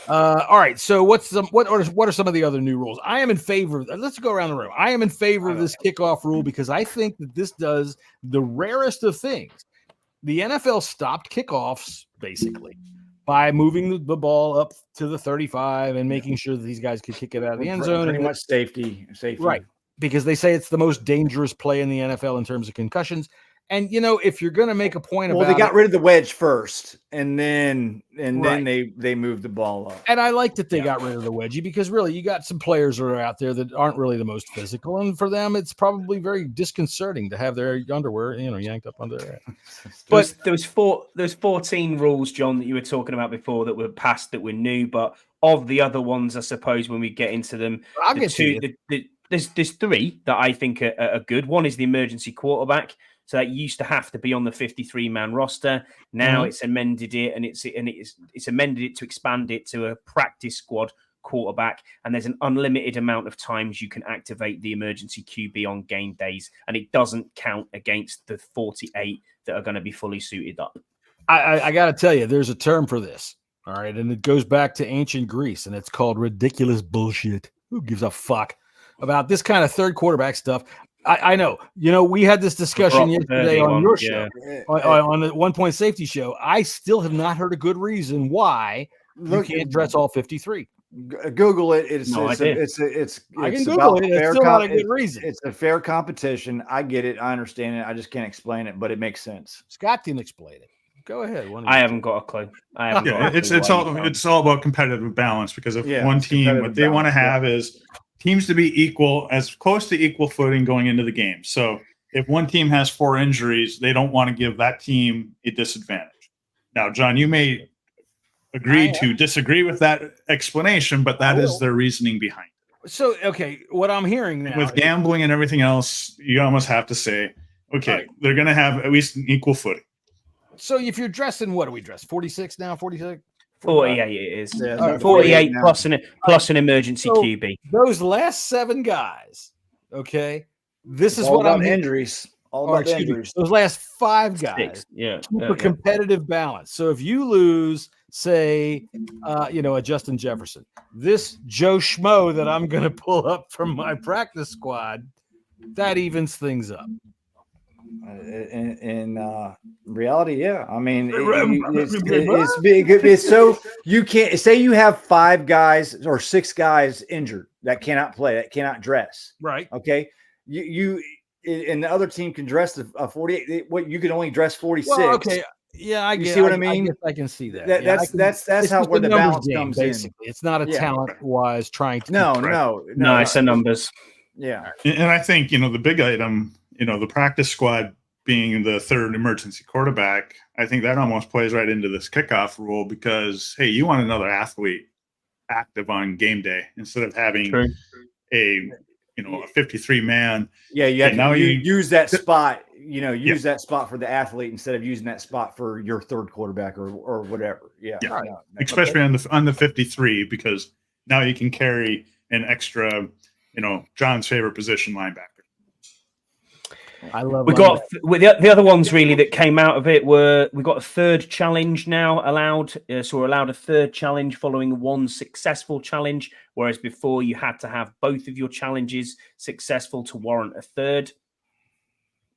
A: All right. So what are some of the other new rules? I am in favor of. Let's go around the room. I am in favor of this kickoff rule because I think that this does the rarest of things. The NFL stopped kickoffs basically by moving the ball up to the 35 and making sure that these guys could kick it out of the end zone.
F: Pretty much safety.
A: Right. Because they say it's the most dangerous play in the NFL in terms of concussions. And, if you're going to make a point about
F: they got rid of the wedge first, and then they moved the ball up.
A: And I like that they got rid of the wedgie because really you got some players that are out there that aren't really the most physical. And for them, it's probably very disconcerting to have their underwear, yanked up under there.
I: But there was 14 rules, John, that you were talking about before that were passed that were new. But of the other ones, I suppose when we get into them, there's three that I think are good. One is the emergency quarterback. So that used to have to be on the 53-man roster. Now it's amended it, and it's amended it to expand it to a practice squad quarterback. And there's an unlimited amount of times you can activate the emergency QB on game days, and it doesn't count against the 48 that are going to be fully suited up.
A: I got to tell you, there's a term for this. All right, and it goes back to ancient Greece, and it's called ridiculous bullshit. Who gives a fuck about this kind of third quarterback stuff? I know. We had this discussion yesterday on your show, on the 1 Point Safety show. I still have not heard a good reason why you can't dress all 53.
F: Google it. It's
A: I can
F: Google
A: it. It's still not a good reason.
F: It's a fair competition. I get it. I understand it. I just can't explain it, but it makes sense.
A: Scott didn't explain it. Go ahead.
I: I haven't got a clue.
H: It's all about competitive balance, because if one team, what they want to have is teams to be equal, as close to equal footing going into the game. So if one team has 4 injuries, they don't want to give that team a disadvantage. Now, John, you may agree to disagree with that explanation, but that is their reasoning behind it.
A: So, okay, what I'm hearing now
H: With gambling and everything else, you almost have to say, okay, they're going to have at least an equal footing.
A: So if you're dressing, what do we dress? 46 now, 46?
I: 48 it is.
F: Yeah,
I: 48
F: now.
I: plus an emergency
A: So
I: QB.
A: those last 7 guys, okay, this is
F: All
A: what
F: about
A: I'm hearing.
F: injuries. All
A: Or,
F: about
A: excuse me,
F: injuries.
A: those last 5 guys
I: 6. Yeah.
A: keep a competitive balance. So if you lose, say, a Justin Jefferson, this Joe Schmo that I'm going to pull up from my practice squad, that evens things up.
F: In reality, yeah. I mean, it's big. It's so you can't say you have 5 guys or 6 guys injured that cannot play, that cannot dress.
A: Right.
F: Okay. You and the other team can dress a 48. What you can only dress 46.
A: Well, okay. Yeah,
F: You see what I mean?
A: I can see that.
F: That's
A: it's
F: how
A: just
F: where
A: a
F: the
A: numbers
F: balance
A: game,
F: comes
A: basically. It's not a talent-wise trying to.
F: No,
I: it's a numbers.
F: Yeah.
H: And I think, the big item, the practice squad being the 3rd emergency quarterback, I think that almost plays right into this kickoff rule because, hey, you want another athlete active on game day instead of having a 53-man.
F: Yeah, you have
H: now
F: to
H: you
F: use that spot, that spot for the athlete instead of using that spot for your 3rd quarterback or whatever. Yeah.
H: Right. Especially on the 53, because now you can carry an extra, John's favorite position, linebacker.
A: I love.
I: We got the other ones really that came out of it were we got a 3rd challenge now allowed. So we're allowed a 3rd challenge following 1 successful challenge, whereas before you had to have both of your challenges successful to warrant a 3rd.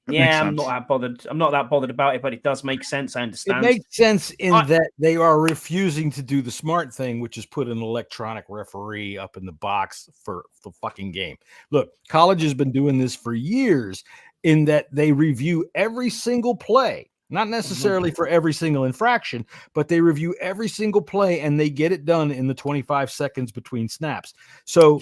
I: I'm not that bothered. I'm not that bothered about it, but it does make sense. I understand.
A: It makes sense in that they are refusing to do the smart thing, which is put an electronic referee up in the box for the fucking game. Look, college has been doing this for years in that they review every single play, not necessarily for every single infraction, but they review every single play and they get it done in the 25 seconds between snaps. So,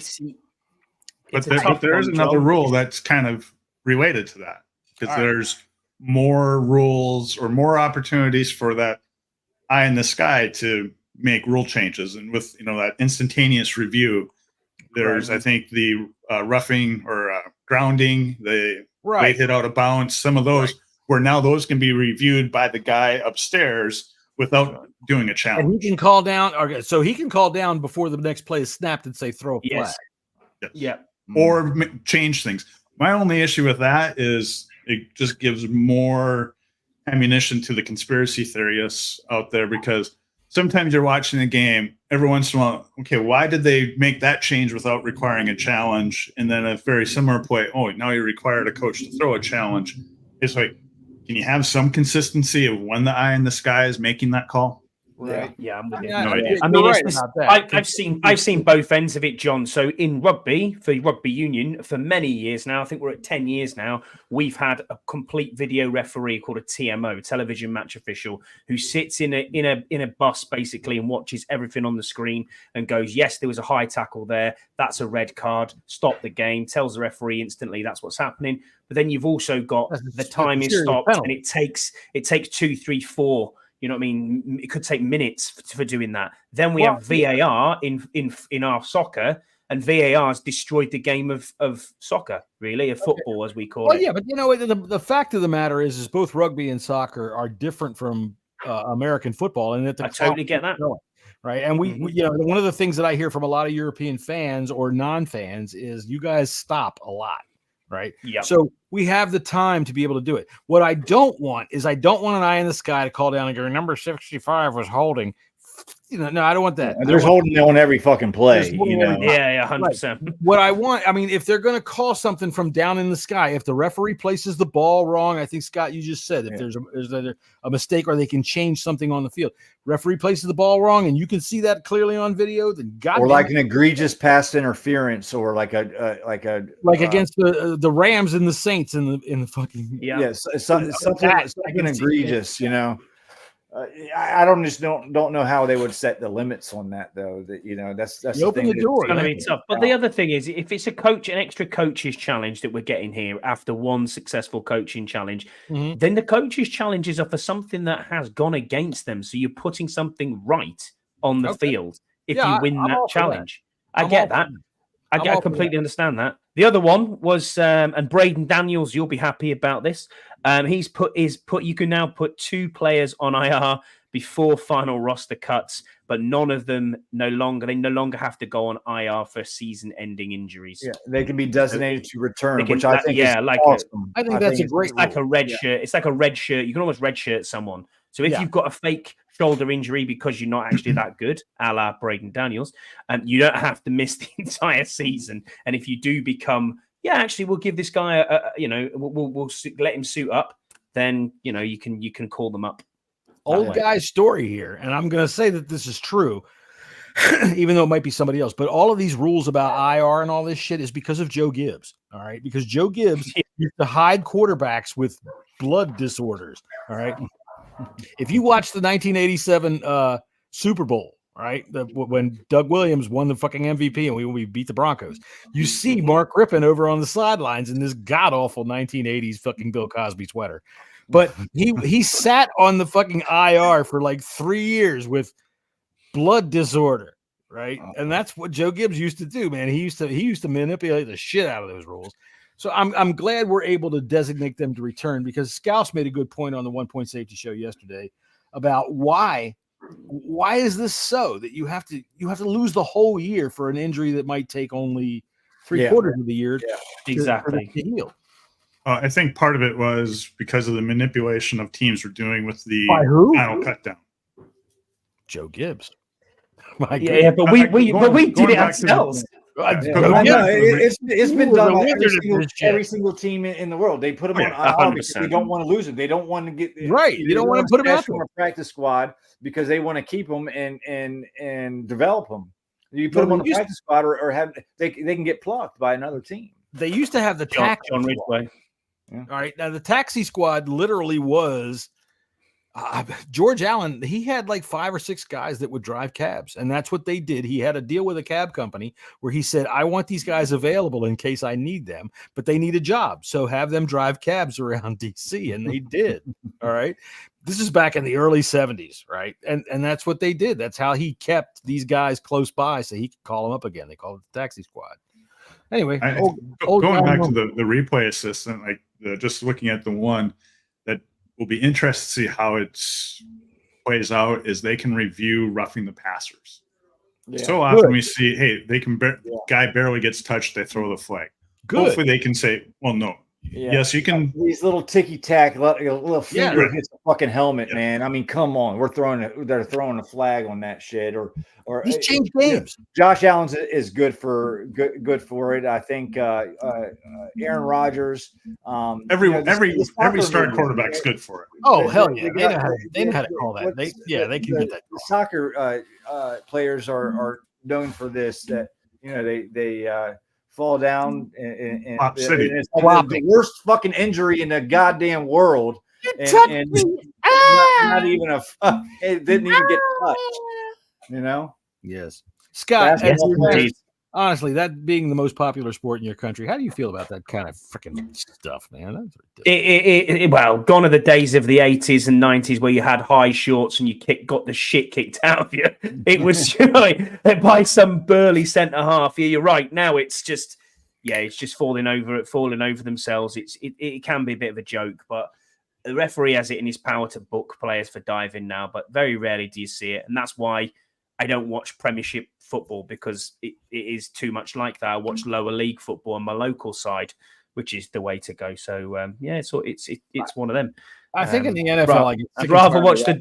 H: but there is another rule that's kind of related to that. Because there's more rules or more opportunities for that eye in the sky to make rule changes. And with, that instantaneous review, there's, I think, the roughing or grounding, the weight hit out of bounds, some of those where now those can be reviewed by the guy upstairs without doing a challenge.
A: And he can call down. Okay, so he can call down before the next play is snapped and say, throw a flag.
H: Yes.
I: Yeah.
H: Or change things. My only issue with that is it just gives more ammunition to the conspiracy theorists out there because sometimes you're watching a game every once in a while. Okay, why did they make that change without requiring a challenge? And then a very similar play. Oh, now you required a coach to throw a challenge. It's like, can you have some consistency of when the eye in the sky is making that call?
F: Right.
I: Yeah, I'm with you.
H: No idea.
I: I mean, I've seen both ends of it, John. So in rugby, for rugby union, for many years now, I think we're at 10 years now, we've had a complete video referee called a TMO, television match official, who sits in a bus basically and watches everything on the screen and goes, yes, there was a high tackle there. That's a red card. Stop the game. Tells the referee instantly that's what's happening. But then you've also got the time is stopped and it takes 2, 3, 4. You know what I mean? It could take minutes for doing that. Then we have VAR in our soccer, and VAR has destroyed the game of soccer, really, of football, as we call it.
A: Well, yeah, but the fact of the matter is both rugby and soccer are different from American football, and that
I: I totally get that.
A: Right, and we one of the things that I hear from a lot of European fans or non-fans is you guys stop a lot. Right.
I: Yeah.
A: So we have the time to be able to do it. What I don't want is an eye in the sky to call down and go, number 65 was holding. No, I don't want that.
F: There's holding on every fucking play.
I: Yeah, 100%.
A: Right. What I want, I mean, if they're going to call something from down in the sky, if the referee places the ball wrong, I think Scott, you just said, if there's a mistake or they can change something on the field, referee places the ball wrong, and you can see that clearly on video, then
F: or like an egregious pass interference, or like
A: against the Rams and the Saints in the fucking
F: something egregious, I don't know how they would set the limits on that though. That that's
A: You open the door.
I: It's going to be tough. But the other thing is, if it's an extra coaches challenge that we're getting here after one successful coaching challenge, then the coaches challenges are for something that has gone against them. So you're putting something right on the field if you win that challenge. I get that. I completely understand that. The other one was, and Braden Daniels, you'll be happy about this. He's put you can now put 2 players on IR before final roster cuts, but none of them no longer have to go on IR for season-ending injuries.
F: Yeah, they can be designated to return, which I think is awesome.
A: I think that's a great.
I: It's like a red shirt. It's like a red shirt. You can almost red shirt someone. So if you've got a fake shoulder injury because you're not actually that good, a la Braden Daniels, you don't have to miss the entire season. And if you do become, actually, we'll give this guy we'll let him suit up. Then you can call them up.
A: Old guy's story here, and I'm going to say that this is true, even though it might be somebody else. But all of these rules about IR and all this shit is because of Joe Gibbs. All right, because Joe Gibbs used to hide quarterbacks with blood disorders. All right. If you watch the 1987 Super Bowl, right, when Doug Williams won the fucking MVP and we beat the Broncos, you see Mark Rippon over on the sidelines in this god awful 1980s fucking Bill Cosby sweater. But he sat on the fucking IR for like 3 years with blood disorder, right? And that's what Joe Gibbs used to do, man. He used to manipulate the shit out of those rules. So I'm glad we're able to designate them to return, because Scouse made a good point on the 1 Point Safety show yesterday about why is this so that you have to lose the whole year for an injury that might take only 3/4 of the year to heal.
H: I think part of it was because of the manipulation of teams were doing with the final cut down.
A: Joe Gibbs.
I: But we did it ourselves.
F: It's been done by every single team in the world. They put them on IR because they don't want to lose them. They don't want to get
A: right. They don't want to put them out
F: from a practice squad because they want to keep them and develop them. You put them on the practice squad or have they can get plucked by another team.
A: They used to have the taxi
I: John Ridgway.
A: All right, now the taxi squad literally was George Allen. He had like 5 or 6 guys that would drive cabs, and that's what they did. He had a deal with a cab company where he said, I want these guys available in case I need them, but they need a job, so have them drive cabs around DC, and they did. All right, this is back in the early 70s, right? And that's what they did. That's how he kept these guys close by so he could call them up again. They called it the taxi squad. Anyway,
H: going back to the replay assistant, like just looking at the one that will be interesting to see how it plays out is they can review roughing the passers. Yeah. So often we see, hey, they can guy barely gets touched, they throw the flag. Good. Hopefully they can say, well, no. Yeah. Yes, you can.
F: These little ticky tack, little finger hits the fucking helmet, man. I mean, come on, they're throwing a flag on that shit, or
A: he's changed games.
F: Josh Allen is good for it. I think Aaron Rodgers.
H: Every starting quarterback's good for it.
A: Oh hell yeah, they know how to call that. They can get that.
F: The soccer players are known for this. That they fall down and it's the worst fucking injury in the goddamn world. And not even it didn't even get touched.
A: Yes. Scott, honestly, that being the most popular sport in your country, how do you feel about that kind of freaking stuff, man?
I: Well, gone are the days of the 80s and 90s where you had high shorts and you got the shit kicked out of you. It was by some burly centre half. Yeah, you're right. Now it's just falling over themselves. It can be a bit of a joke, but the referee has it in his power to book players for diving now, but very rarely do you see it. And that's why I don't watch Premiership football, because it is too much like that. I watch lower league football on my local side, which is the way to go. So it's one of them.
A: I think in the NFL,
I: I'd rather watch the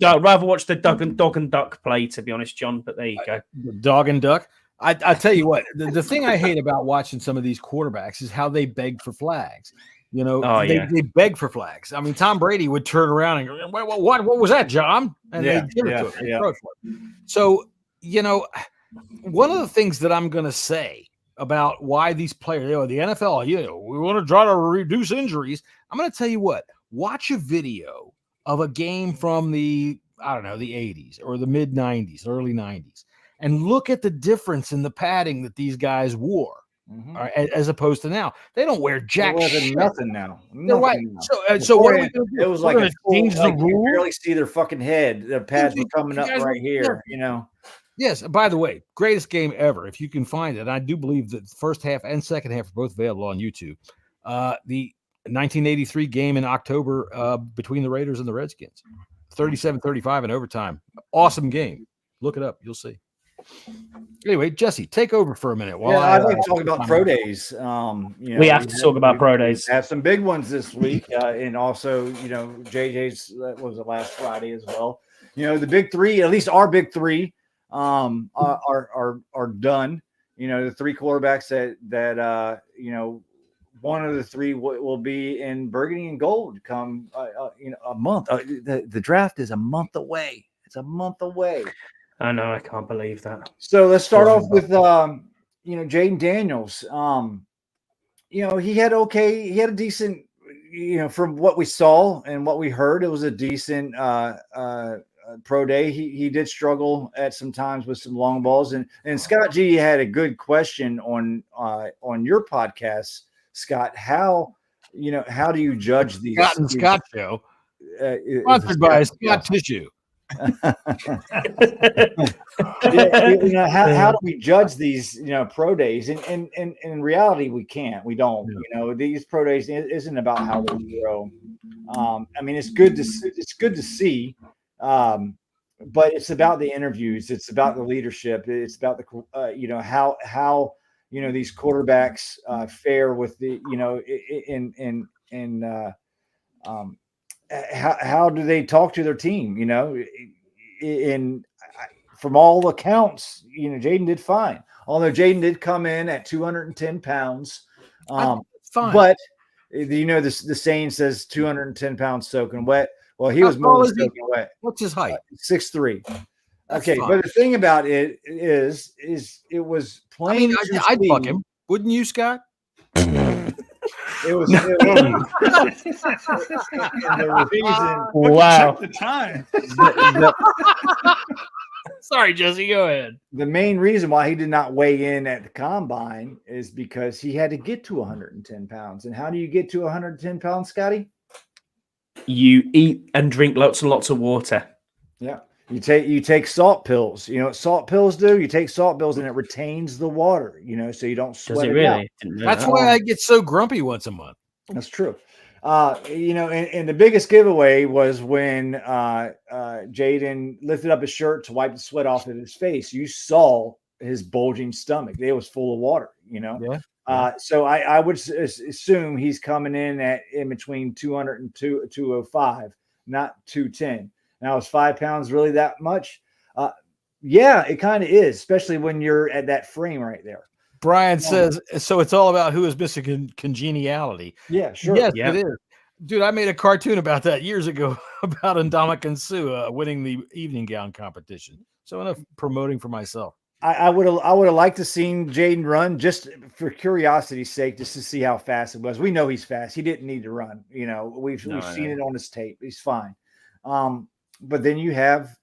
I: dog and duck play, to be honest, John. But there you go,
A: dog and duck. I tell you what, the thing I hate about watching some of these quarterbacks is how they beg for flags. They beg for flags. I mean, Tom Brady would turn around and go, what was that, John? And they give it to him. So, one of the things that I'm going to say about why these players, the NFL, we want to try to reduce injuries. I'm going to tell you what, watch a video of a game from the I don't know, the 80s or the mid 90s, early 90s, and look at the difference in the padding that these guys wore. As opposed to now, they don't wear jack shit.
F: Nothing now.
A: They're right.
F: Now.
A: So what are we going to do?
F: It was like a
A: change the rule.
F: You barely see their fucking head. The pads were coming up right here. You know.
A: Yes. By the way, greatest game ever if you can find it. I do believe that the first half and second half are both available on YouTube. The 1983 game in October between the Raiders and the Redskins, 37-35 in overtime. Awesome game. Look it up. You'll see. Anyway, Jesse, take over for a minute.
F: I'd like to talk about pro days.
I: We have to talk about pro days.
F: Have some big ones this week, and also, JJ's was it last Friday as well. The big three, at least our big three, are done. The three quarterbacks that one of the three will be in Burgundy and Gold come a month. The draft is a month away. It's a month away.
I: I know, I can't believe that.
F: So let's start off with Jaden Daniels. He had a decent, from what we saw and what we heard, it was a decent pro day. He did struggle at some times with some long balls, and Scott G had a good question on your podcast, Scott. How do you judge these?
A: Scott and Scott show, sponsored by Scott Tissue.
F: How do we judge these pro days, and in reality we can't, we don't. These pro days isn't about how they grow. It's good to see, but it's about the interviews, it's about the leadership, it's about the how these quarterbacks fare with the how do they talk to their team? From all accounts, Jaden did fine. Although Jaden did come in at 210 pounds.
A: Fine.
F: But the saying says 210 pounds soaking wet. Well, he was more than soaking wet.
A: What's his height?
F: 6'3". Okay, but the thing about it is it was plain.
A: I'd fuck him. Wouldn't you, Scott?
F: It was the reason.
I: Wow.
H: Check the time.
A: Sorry, Jesse. Go ahead.
F: The main reason why he did not weigh in at the combine is because he had to get to 110 pounds. And how do you get to 110 pounds, Scotty?
I: You eat and drink lots and lots of water.
F: Yeah. You take salt pills. You know what salt pills do? You take salt pills and it retains the water, so you don't sweat. Does it really?
I: Out.
A: That's why I get so grumpy once a month.
F: That's true. And the biggest giveaway was when Jaden lifted up his shirt to wipe the sweat off of his face. You saw his bulging stomach. It was full of water,
A: Yeah.
F: So I would assume he's coming in between 200 and 205, not 210. Now, is 5 pounds really that much? Yeah, it kind of is, especially when you're at that frame right there.
A: Brian says, so it's all about who is missing congeniality.
F: Yeah, sure.
A: Yes, it is. Dude, I made a cartoon about that years ago about Ndamukong Suh winning the evening gown competition. So enough promoting for myself.
F: I would have liked to seen Jaden run just for curiosity's sake, just to see how fast it was. We know he's fast. He didn't need to run. We've seen it on his tape. He's fine. But then you have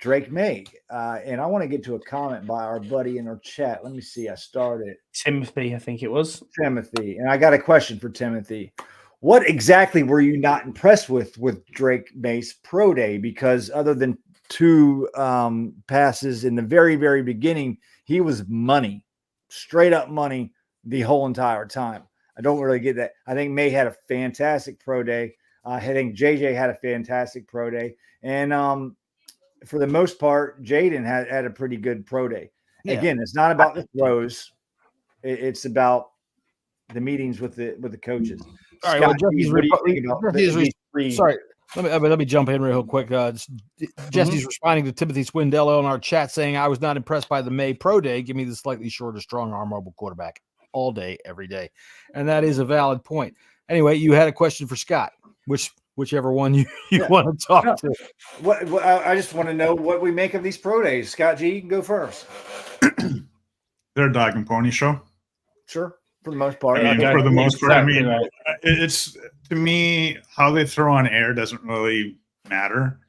F: Drake May. And I want to get to a comment by our buddy in our chat. Let me see. I started.
I: Timothy, I think it was.
F: Timothy. And I got a question for Timothy. What exactly were you not impressed with Drake May's pro day? Because other than 2 passes in the very, very beginning, he was money, straight up money the whole entire time. I don't really get that. I think May had a fantastic pro day. I think JJ had a fantastic pro day. And for the most part, Jaden had a pretty good pro day. Yeah. Again, it's not about the throws. It's about the meetings with the coaches.
A: All right.
F: Scott,
A: well, sorry. Let me jump in real quick. Jesse's responding to Timothy Swindello in our chat saying, I was not impressed by the May pro day. Give me the slightly shorter, strong arm mobile quarterback all day, every day. And that is a valid point. Anyway, you had a question for Scott, whichever one you want to talk to.
F: I just want to know what we make of these pro days. Scott G, you can go first.
H: They're a dog and pony show.
F: Sure. For the most part.
H: For the most part, it's, to me, how they throw on air doesn't really matter.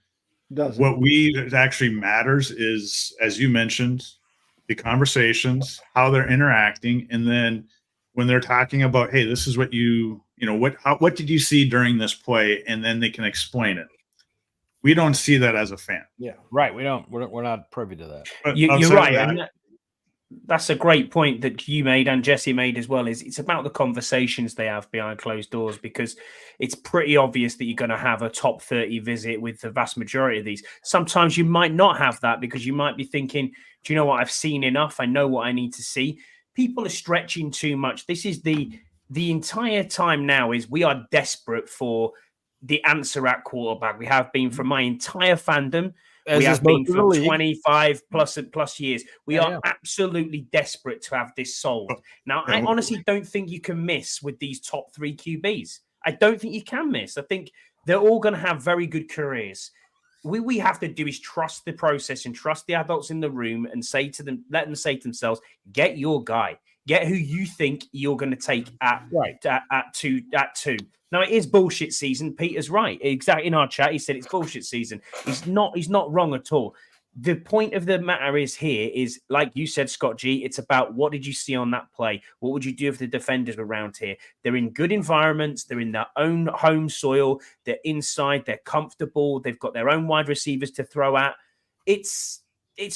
F: Doesn't.
H: What actually matters is, as you mentioned, the conversations, how they're interacting, and then when they're talking about, hey, this is what what did you see during this play, and then they can explain it. We don't see that as a fan.
F: Yeah,
A: right. We're not privy to that.
H: But
I: You're
H: outside of
I: right.
H: that,
I: And that's a great point that you made and Jesse made as well. Is it's about the conversations they have behind closed doors, because it's pretty obvious that you're going to have a top 30 visit with the vast majority of these. Sometimes you might not have that because you might be thinking, do you know what? I've seen enough. I know what I need to see. People are stretching too much. This is the entire time now is we are desperate for the answer at quarterback. We have been for my entire fandom. We have been for 25 plus years. We are absolutely desperate to have this solved. Now, I honestly don't think you can miss with these top 3 QBs. I don't think you can miss. I think they're all going to have very good careers. We have to do is trust the process and trust the adults in the room and say to them, let them say to themselves, get your guy, get who you think you're going to take at two. Now, it is bullshit season. Peter's right. Exactly. In our chat, he said it's bullshit season. He's not wrong at all. The point of the matter is here is, like you said, Scott G, it's about what did you see on that play? What would you do if the defenders were around here? They're in good environments. They're in their own home soil. They're inside. They're comfortable. They've got their own wide receivers to throw at. It's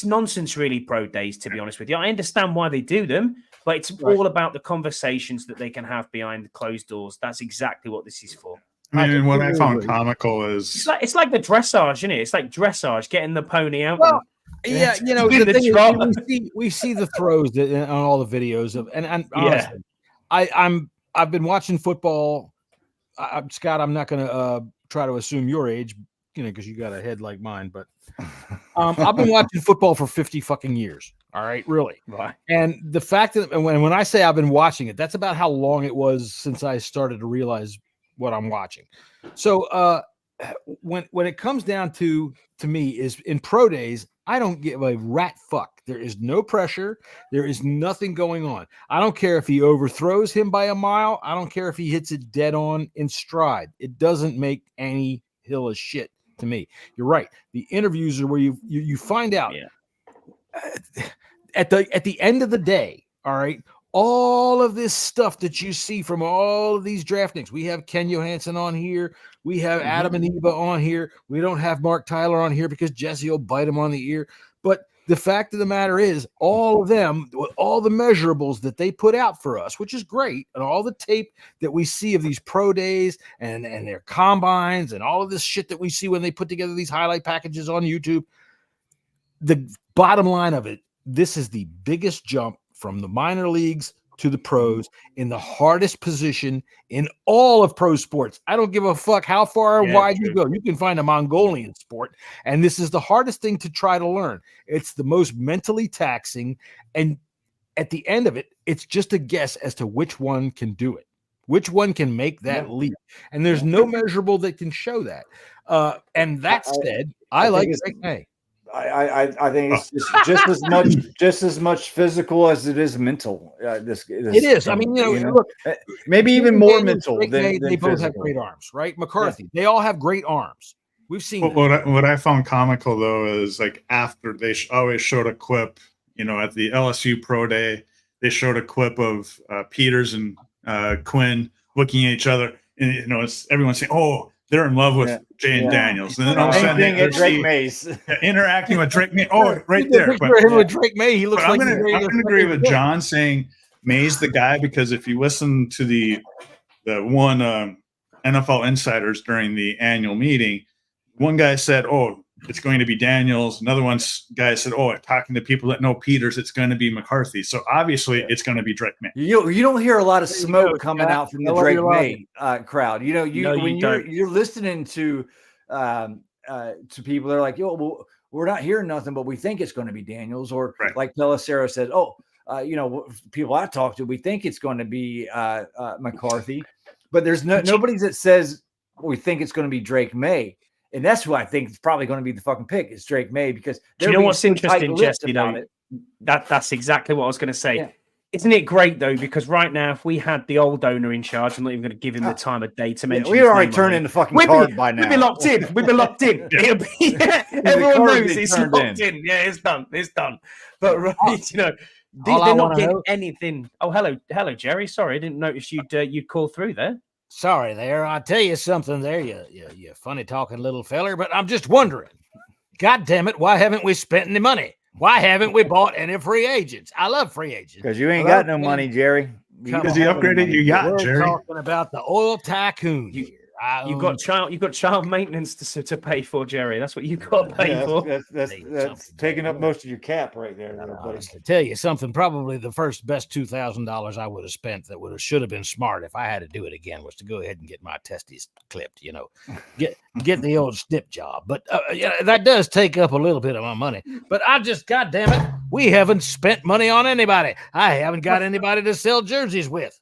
I: nonsense, really, pro days, to be honest with you. I understand why they do them, but it's all about the conversations that they can have behind the closed doors. That's exactly what this is for.
H: I mean, what I found comical is
I: it's like the dressage, isn't it? It's like dressage, getting the pony out.
A: Well, the thing is, we see the throws on all the videos of, and honestly, I've been watching football. Scott, I'm not going to try to assume your age, because you got a head like mine, but I've been watching football for 50 fucking years. All right, really.
I: Right.
A: And the fact that when I say I've been watching it, that's about how long it was since I started to realize what I'm watching. So when it comes down to me is in pro days, I don't give a rat fuck. There is no pressure. There is nothing going on. I don't care if he overthrows him by a mile. I don't care if he hits it dead on in stride. It doesn't make any hill of shit to me. You're right. The interviews are where you find out at the end of the day. All right. All of this stuff that you see from all of these draftings, we have Ken Johansson on here. We have Adam and Eva on here. We don't have Mark Tyler on here because Jesse will bite him on the ear. But the fact of the matter is, all of them, all the measurables that they put out for us, which is great, and all the tape that we see of these pro days and their combines and all of this shit that we see when they put together these highlight packages on YouTube, the bottom line of it, this is the biggest jump from the minor leagues to the pros in the hardest position in all of pro sports. I don't give a fuck how far wide you go. You can find a Mongolian sport, and this is the hardest thing to try to learn. It's the most mentally taxing, and at the end of it, it's just a guess as to which one can do it, which one can make that leap. And there's no measurable that can show that. And that said, I like Drake May.
F: I think it's just as much physical as it is mental. This
A: it is. I mean, look,
F: maybe even more mental.
A: They both
F: physical.
A: have great arms, right? McCarthy, they all have great arms. We've seen.
H: What I found comical though is like after they always showed a clip, at the LSU Pro Day, they showed a clip of Peters and Quinn looking at each other, and it's everyone saying, "Oh, they're in love with Jane Daniels," and then all of a sudden they're
F: Drake Mays
H: interacting with Drake May. Oh, right there.
A: With Drake May, he looks like.
H: I'm going to agree with John saying May's the guy, because if you listen to the one NFL insiders during the annual meeting, one guy said, "Oh, it's going to be Daniels." Another guy said, "Oh, talking to people that know Peters, it's going to be McCarthy." So obviously, it's going to be Drake May.
F: You don't hear a lot of smoke coming out from the Drake May crowd. You're listening to people that are like, "Yo, well, we're not hearing nothing, but we think it's going to be Daniels," or like Pelissero said, "Oh, people I talked to, we think it's going to be McCarthy," but there's nobody that says we think it's going to be Drake May. And that's who I think is probably going to be the fucking pick is Drake May, because
I: do you know what's interesting, Jesse? That's exactly what I was going to say. Yeah. Isn't it great though? Because right now, if we had the old owner in charge, I'm not even going to give him the time of day to mention.
F: We'd already turned in the fucking card by now.
I: We'd be locked in. We'd be locked in. It'll be, everyone knows it's locked in. Yeah, it's done. It's done. But right, they're not getting anything. Oh, hello, Jerry. Sorry, I didn't notice you'd call through there.
A: Sorry, there. I'll tell you something there, you funny talking little feller. But I'm just wondering, God damn it, why haven't we spent any money? Why haven't we bought any free agents? I love free agents.
F: Because you ain't got no money, Jerry.
H: Because you upgraded your yacht, Jerry.
A: We're talking about the oil tycoon.
I: You got child maintenance to pay for, Jerry. That's what you got to pay for.
F: That's taking up most of your cap right there.
A: To tell you something, probably the best $2,000 I would have spent that should have been smart if I had to do it again was to go ahead and get my testes clipped. Get the old snip job. But that does take up a little bit of my money. But God damn it, we haven't spent money on anybody. I haven't got anybody to sell jerseys with.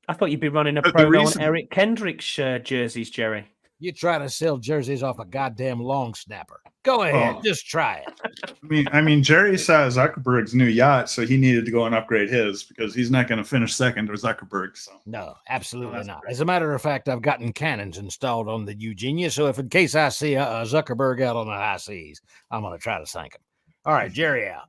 I: I thought you'd be running a promo on Eric Kendrick's jerseys, Jerry.
A: You try to sell jerseys off a goddamn long snapper. Go ahead, just try it.
H: I mean, Jerry saw Zuckerberg's new yacht, so he needed to go and upgrade his because he's not going to finish second to Zuckerberg. So
A: no, absolutely not. As a matter of fact, I've gotten cannons installed on the Eugenia, so if in case I see a Zuckerberg out on the high seas, I'm going to try to sink him. All right, Jerry out.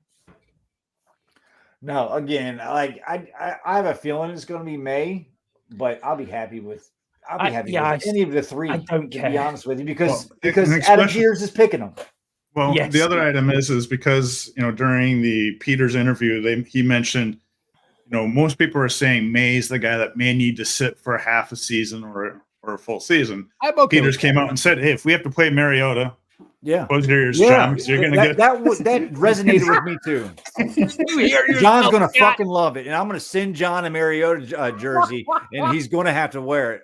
F: No, again, like I have a feeling it's going to be May, but I'll be happy with any of the three.
I: I don't care.
F: To be honest with you, because Adam Peters is picking them.
H: Well, the other item is because during the Peters interview, he mentioned most people are saying May's the guy that may need to sit for half a season or a full season. Peters came out and said, "Hey, if we have to play Mariota." Close your ears, John, because you're gonna
F: that resonated with me too. John's gonna fucking love it, and I'm gonna send John a Mariota jersey, and he's gonna have to wear it.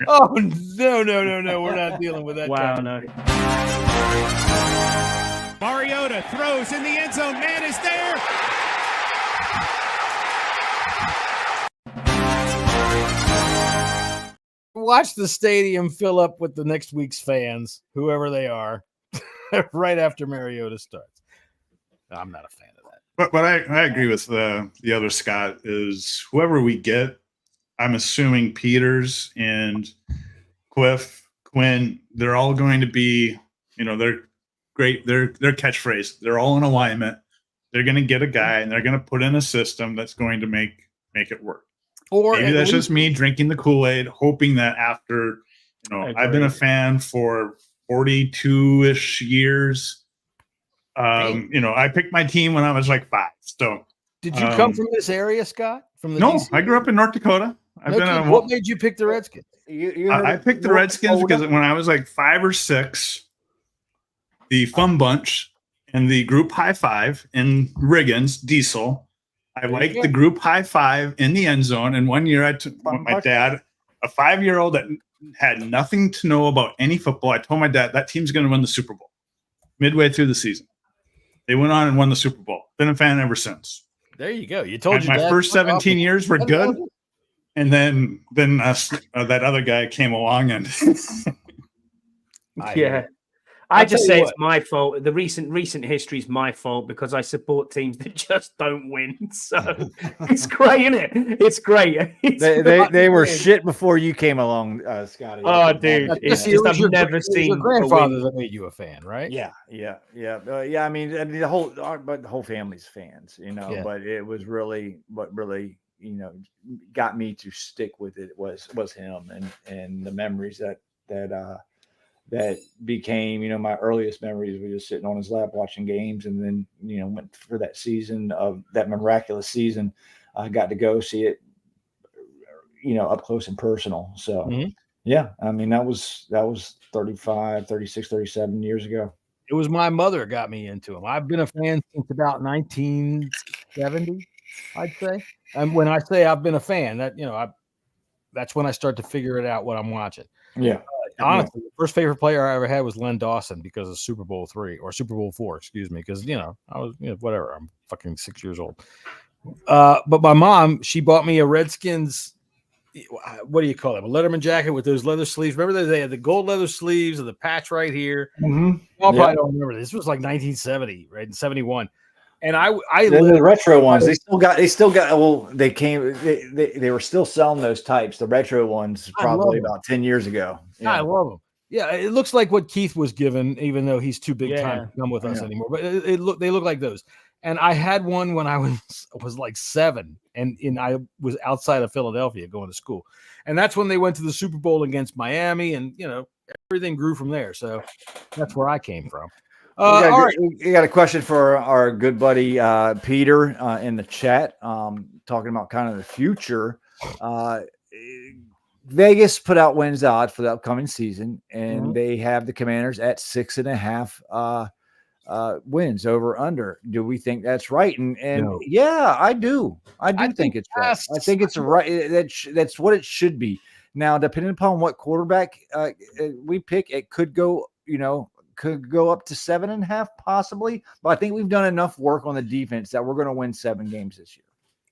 A: Oh no, we're not dealing with that.
I: Wow, no.
B: Mariota throws in the end zone. Man is there.
A: Watch the stadium fill up with the next week's fans, whoever they are, right after Mariota starts. I'm not a fan of that.
H: But I agree with the other Scott is whoever we get, I'm assuming Peters and Quinn, they're all going to be, they're great. Their catchphrase, they're all in alignment. They're going to get a guy and they're going to put in a system that's going to make it work. Or maybe that's just me drinking the Kool-Aid, hoping that after, I've been a fan for 42-ish years. I picked my team when I was like 5. So,
A: did you come from this area, Scott? From the DC?
H: I grew up in North Dakota.
A: What made you pick the Redskins?
H: I picked the Redskins because when I was like 5 or 6, the Fun Bunch and the group high five in Riggins, Diesel. I liked the group high five in the end zone. And one year I took my dad, a 5-year-old that had nothing to know about any football. I told my dad that team's going to win the Super Bowl midway through the season. They went on and won the Super Bowl. Been a fan ever since.
A: There you go. You told
H: my first 17 years were good. And then that other guy came along and
I: I just say it's my fault. The recent history is my fault because I support teams that just don't win. So it's great, isn't it? It's great.
F: They were shit before you came along, Scotty.
I: Oh, dude, it's just I've never seen
A: your grandfather that made you a fan, right?
F: Yeah. I mean, the whole family's fans, But it was really what really got me to stick with it was him and the memories that became, my earliest memories were just sitting on his lap watching games. And then, went for that season of that miraculous season. I got to go see it, up close and personal. So, yeah, I mean, that was 35, 36, 37 years ago.
A: It was my mother got me into him. I've been a fan since about 1970, I'd say. And when I say I've been a fan, that's when I start to figure it out what I'm watching.
F: Yeah.
A: Honestly, the first favorite player I ever had was Len Dawson because of Super Bowl 3 or Super Bowl 4, excuse me, because I was whatever. I'm fucking 6 years old. But my mom, she bought me a Redskins. What do you call it? A Letterman jacket with those leather sleeves. Remember they had the gold leather sleeves and the patch right here.
F: Mm-hmm.
A: I probably don't remember. This was like 1970, right? In 71. And I
F: the retro ones, they still got. Well, they were still selling those types. The retro ones, probably about 10 years ago.
A: Yeah. I love them. Yeah, it looks like what Keith was given, even though he's too big time to come with us anymore. But they look like those. And I had one when I was like 7, and I was outside of Philadelphia going to school, and that's when they went to the Super Bowl against Miami, and everything grew from there. So that's where I came from.
F: We got a question for our good buddy Peter in the chat, talking about kind of the future. Vegas put out wins odds for the upcoming season, and they have the Commanders at 6.5 wins over under. Do we think that's right? And no. Yeah, I do. I think it's right. I think it's right. That's what it should be. Now, depending upon what quarterback we pick, it could go, could go up to 7.5 possibly. But I think we've done enough work on the defense that we're going to win 7 games this year.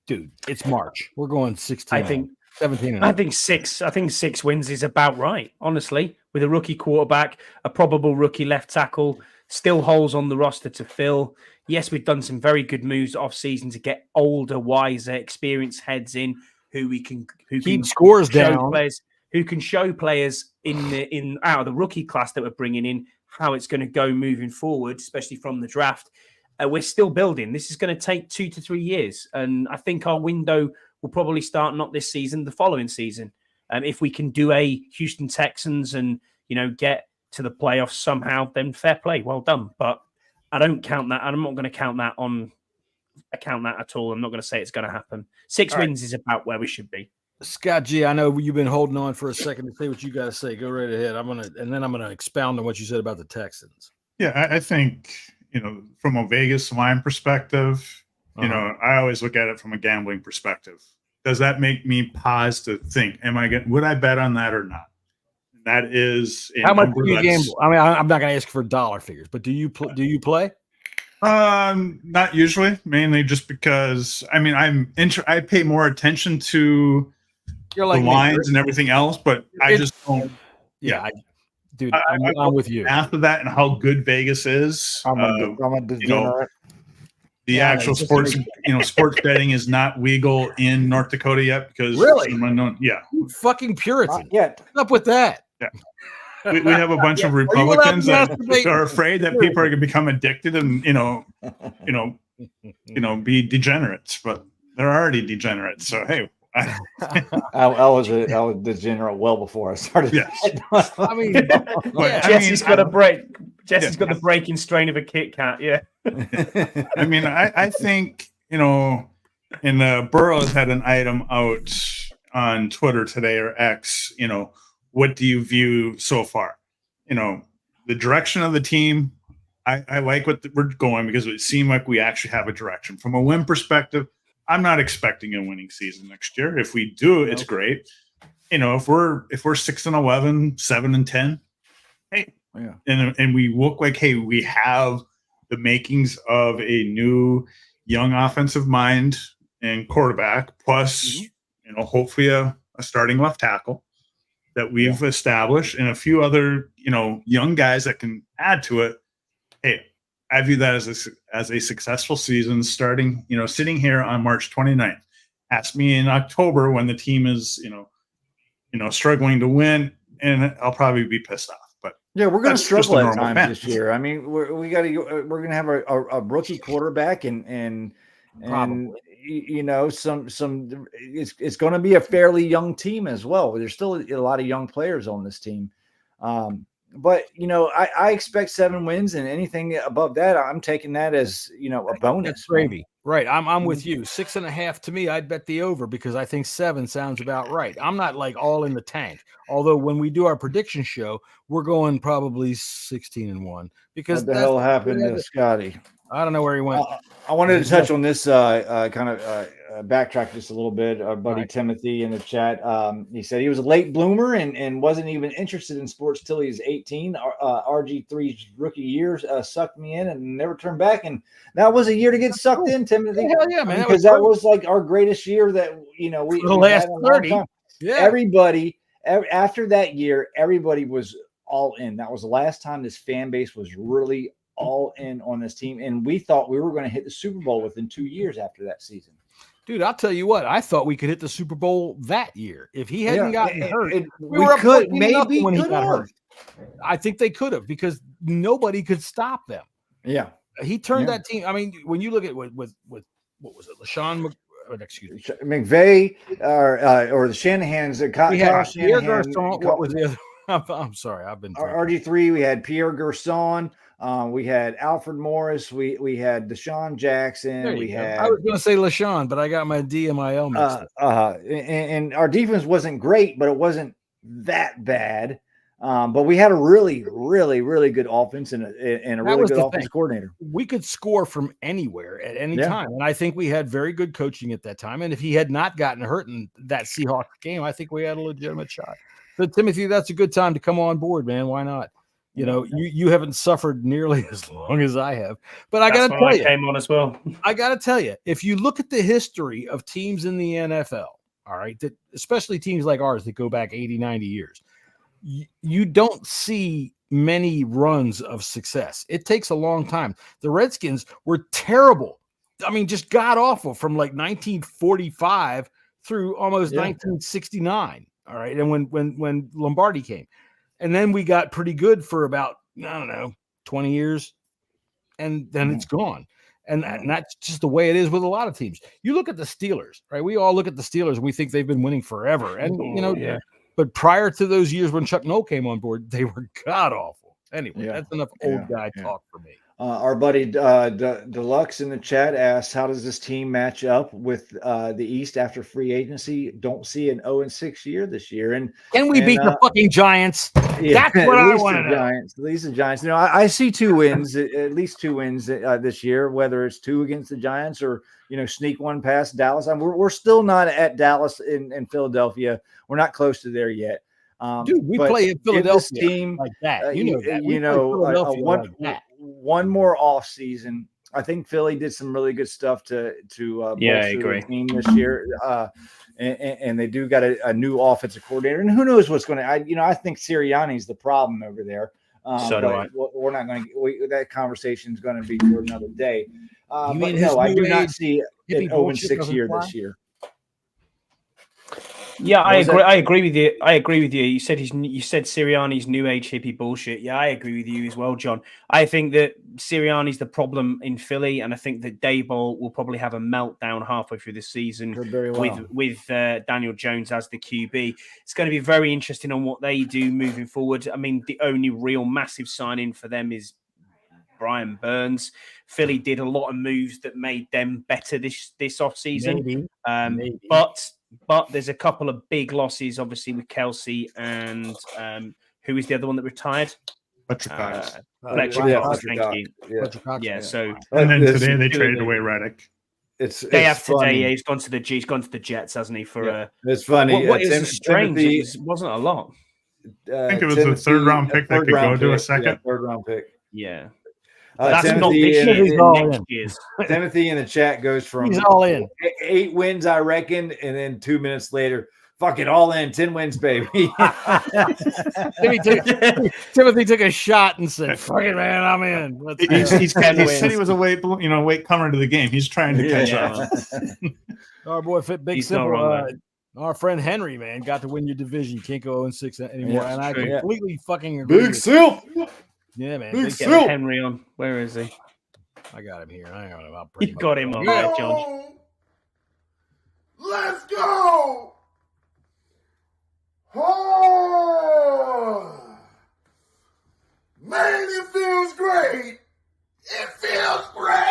A: Dude, it's March. We're going 16.
I: I think
A: 17.
I: I think 6. I think 6 wins is about right. Honestly, with a rookie quarterback, a probable rookie left tackle, still holes on the roster to fill. Yes, we've done some very good moves off season to get older, wiser, experienced heads in who can
A: keep scores down.
I: Who can show players out of the rookie class that we're bringing in how it's going to go moving forward, especially from the draft. We're still building. This is going to take 2 to 3 years, and I think our window will probably start not this season, the following season. If we can do a Houston Texans and get to the playoffs somehow, then fair play, well done. But I don't count that, and I'm not going to count that at all. I'm not going to say it's going to happen. 6 wins is about where we should be.
A: Scott G, I know you've been holding on for a second to say what you got to say. Go right ahead. I'm gonna expound on what you said about the Texans.
H: Yeah, I think from a Vegas line perspective, I always look at it from a gambling perspective. Does that make me pause to think? Would I bet on that or not? That is
A: how much do you gamble? I mean, I'm not going to ask for dollar figures, but do you play?
H: Not usually. Mainly just because I pay more attention to the lines and everything else, but I just don't. Yeah,
A: I'm with you.
H: After that, and how good Vegas is,
F: I'm a degenerate.
H: The actual sports betting is not legal in North Dakota yet because
A: You fucking Puritans. What's up with that?
H: Yeah. We have a bunch of Republicans that are afraid that people are going to become addicted and be degenerates, but they're already degenerates. So hey,
F: I was degenerate well before I started.
H: Yes.
I: Jesse's got a break. Jesse's got the breaking strain of a Kit Kat. Yeah.
H: I think and Burroughs had an item out on Twitter today or X. What do you view so far? The direction of the team. I like what we're going because it seemed like we actually have a direction. From a win perspective, I'm not expecting a winning season next year. If we do, it's great. If we're 6-11, 7-10, hey, and we look like, hey, we have the makings of a new young offensive mind and quarterback, plus hopefully a starting left tackle that we've established, and a few other young guys that can add to it. Hey, I view that as a successful season starting, sitting here on March 29th. Ask me in October when the team is, struggling to win, and I'll probably be pissed off. But
F: yeah, we're going to struggle at times this year. I mean, we're going to have a rookie quarterback and it's going to be a fairly young team as well. There's still a lot of young players on this team. But I expect 7 wins, and anything above that, I'm taking that as a bonus.
A: That's gravy, right? I'm with you. 6.5 to me, I'd bet the over because I think 7 sounds about right. I'm not like all in the tank. Although when we do our prediction show, we're going probably 16-1 because
F: what the hell happened to Scotty?
A: I don't know where he went.
F: I wanted to touch on this backtrack just a little bit. Our buddy Timothy in the chat, he said he was a late bloomer and wasn't even interested in sports till he was 18. RG3's rookie years sucked me in and never turned back. And that was a year to get sucked in, Timothy.
A: Hell yeah, man.
F: Because that was like our greatest year that, we
A: the last 30.
F: Yeah. Everybody, after that year, everybody was all in. That was the last time this fan base was really all in on this team, and we thought we were going to hit the Super Bowl within 2 years after that season.
A: Dude, I'll tell you what. I thought we could hit the Super Bowl that year if he hadn't gotten hurt.
F: We could maybe
A: when he got hurt. I think they could have because nobody could stop them.
F: Yeah,
A: he turned that team. I mean, when you look at with what was it,
F: McVay or the Shanahan's.
A: We had Pierre Garçon. What was the other? I'm sorry, I've been
F: RG3. We had Pierre Garçon. We had Alfred Morris. We had Deshaun Jackson. I
A: was going to say LaShawn, but I got my D and my L mixed
F: up. And our defense wasn't great, but it wasn't that bad. But we had a really, really, really good offense and a really good offense coordinator.
A: We could score from anywhere at any time. And I think we had very good coaching at that time. And if he had not gotten hurt in that Seahawks game, I think we had a legitimate shot. So, Timothy, that's a good time to come on board, man. Why not? You know, you haven't suffered nearly as long as I have. But I got to tell you,
I: came on as well.
A: I got to tell you, if you look at the history of teams in the NFL, all right, that especially teams like ours that go back 80, 90 years, you don't see many runs of success. It takes a long time. The Redskins were terrible. I mean, just god awful from like 1945 through almost 1969. All right. And when Lombardi came, and then we got pretty good for about, I don't know, 20 years. And then it's gone. And that's just the way it is with a lot of teams. You look at the Steelers, right? We all look at the Steelers and we think they've been winning forever. And, but prior to those years when Chuck Noll came on board, they were god awful. Anyway, that's enough old guy talk for me.
F: Our buddy Deluxe in the chat asks, how does this team match up with the East after free agency? Don't see an 0-6 year this year. And
A: can we beat the fucking Giants? That's what I want to know.
F: At least the Giants. You know, I see 2 wins, at least 2 wins this year, whether it's 2 against the Giants or, you know, sneak one past Dallas. I mean, we're still not at Dallas in Philadelphia. We're not close to there yet.
A: Dude, we play in Philadelphia team like that.
F: One more off season. I think Philly did some really good stuff to bolster the team this year. And they do got a new offensive coordinator. And who knows what's going to? I think Sirianni's the problem over there.
I: So do I.
F: We're not going to. That conversation is going to be for another day. I do not see an 0-6 year this year.
I: Yeah, I agree with you. You said Sirianni's new age hippie bullshit. Yeah, I agree with you as well, John. I think that Sirianni's the problem in Philly, and I think that Daboll will probably have a meltdown halfway through the season with Daniel Jones as the QB. It's going to be very interesting on what they do moving forward. I mean, the only real massive signing for them is Brian Burns. Philly did a lot of moves that made them better this offseason. But there's a couple of big losses, obviously, with Kelsey and who is the other one that retired?
H: Fletcher Cox.
I: Thank you. Yeah. So
H: and then today they traded away Reddick.
I: Today, he's gone to the Jets, hasn't he?
F: It's funny.
I: What is strange? It wasn't a lot.
H: I think it was a third-round pick that could go to a second.
F: Third-round pick.
I: Yeah.
F: That's
I: not this year. Next year's. Timothy
F: in the chat goes from
A: he's all in
F: 8 wins, I reckon, and then 2 minutes later, fuck it, all in 10 wins, baby.
A: Timothy took a shot and said, "Fuck it, man, I'm in."
H: He said he was a late comer to the game. He's trying to catch up.
A: Our boy, Big Simple. Our friend Henry, man, got to win your division. You can't go 0-6 anymore, and I completely fucking agree.
F: Big Simp.
A: Yeah, man.
I: Get Henry on. Where is he?
A: I got him here. I don't know.
I: You got him on there, John.
C: Let's go. Oh, man, it feels great. It feels great.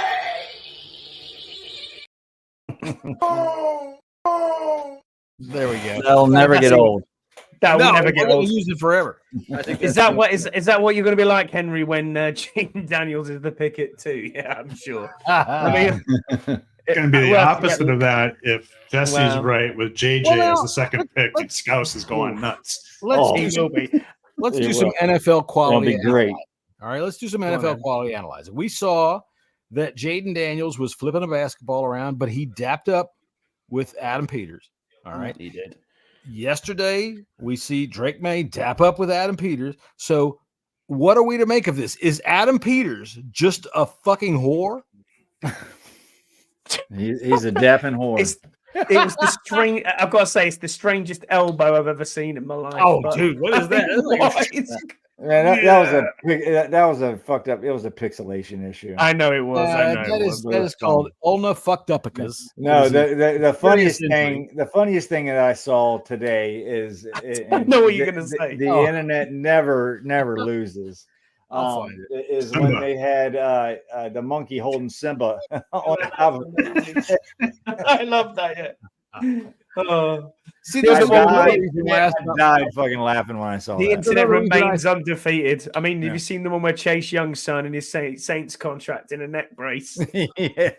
A: There we go.
F: They'll never get old.
I: That will never get old.
A: Use it forever.
I: Is that what you're going to be like, Henry, when Jaden Daniels is the pick at 2? Yeah, I'm sure. I mean,
H: it's going to be the opposite of that if Jesse's right with JJ as the second pick and Scouse is going nuts.
A: Let's do some NFL quality.
F: That'll be great.
A: All right, let's do some NFL quality analyzing. We saw that Jaden Daniels was flipping a basketball around, but he dapped up with Adam Peters. All right,
I: he did.
A: Yesterday, we see Drake May dap up with Adam Peters. So what are we to make of this? Is Adam Peters just a fucking whore?
F: He's a deafening whore.
I: It was the strange. I've got to say, it's the strangest elbow I've ever seen in my life.
A: Oh,
I: but-
A: dude, what is that?
F: That was a fucked up. It was a pixelation issue.
I: I know it was. I know
A: that
I: it
A: is
I: was.
A: that is called ulna fucked upicus.
F: No, the funniest
A: injury.
F: thing, that I saw today is
I: I know what you're gonna say.
F: The internet never loses.
A: I'll find
F: Is
H: Simba.
F: when they had the monkey holding Simba on top of it.
I: I love that. Yeah. Oh,
A: See,
F: I
A: there's
F: died fucking laughing when I saw
I: the
F: that.
I: internet
A: the reason
I: remains undefeated. I mean,
F: Yeah.
I: have you seen the one where Chase Young's son and his Saints contract in a neck brace?
F: Yeah.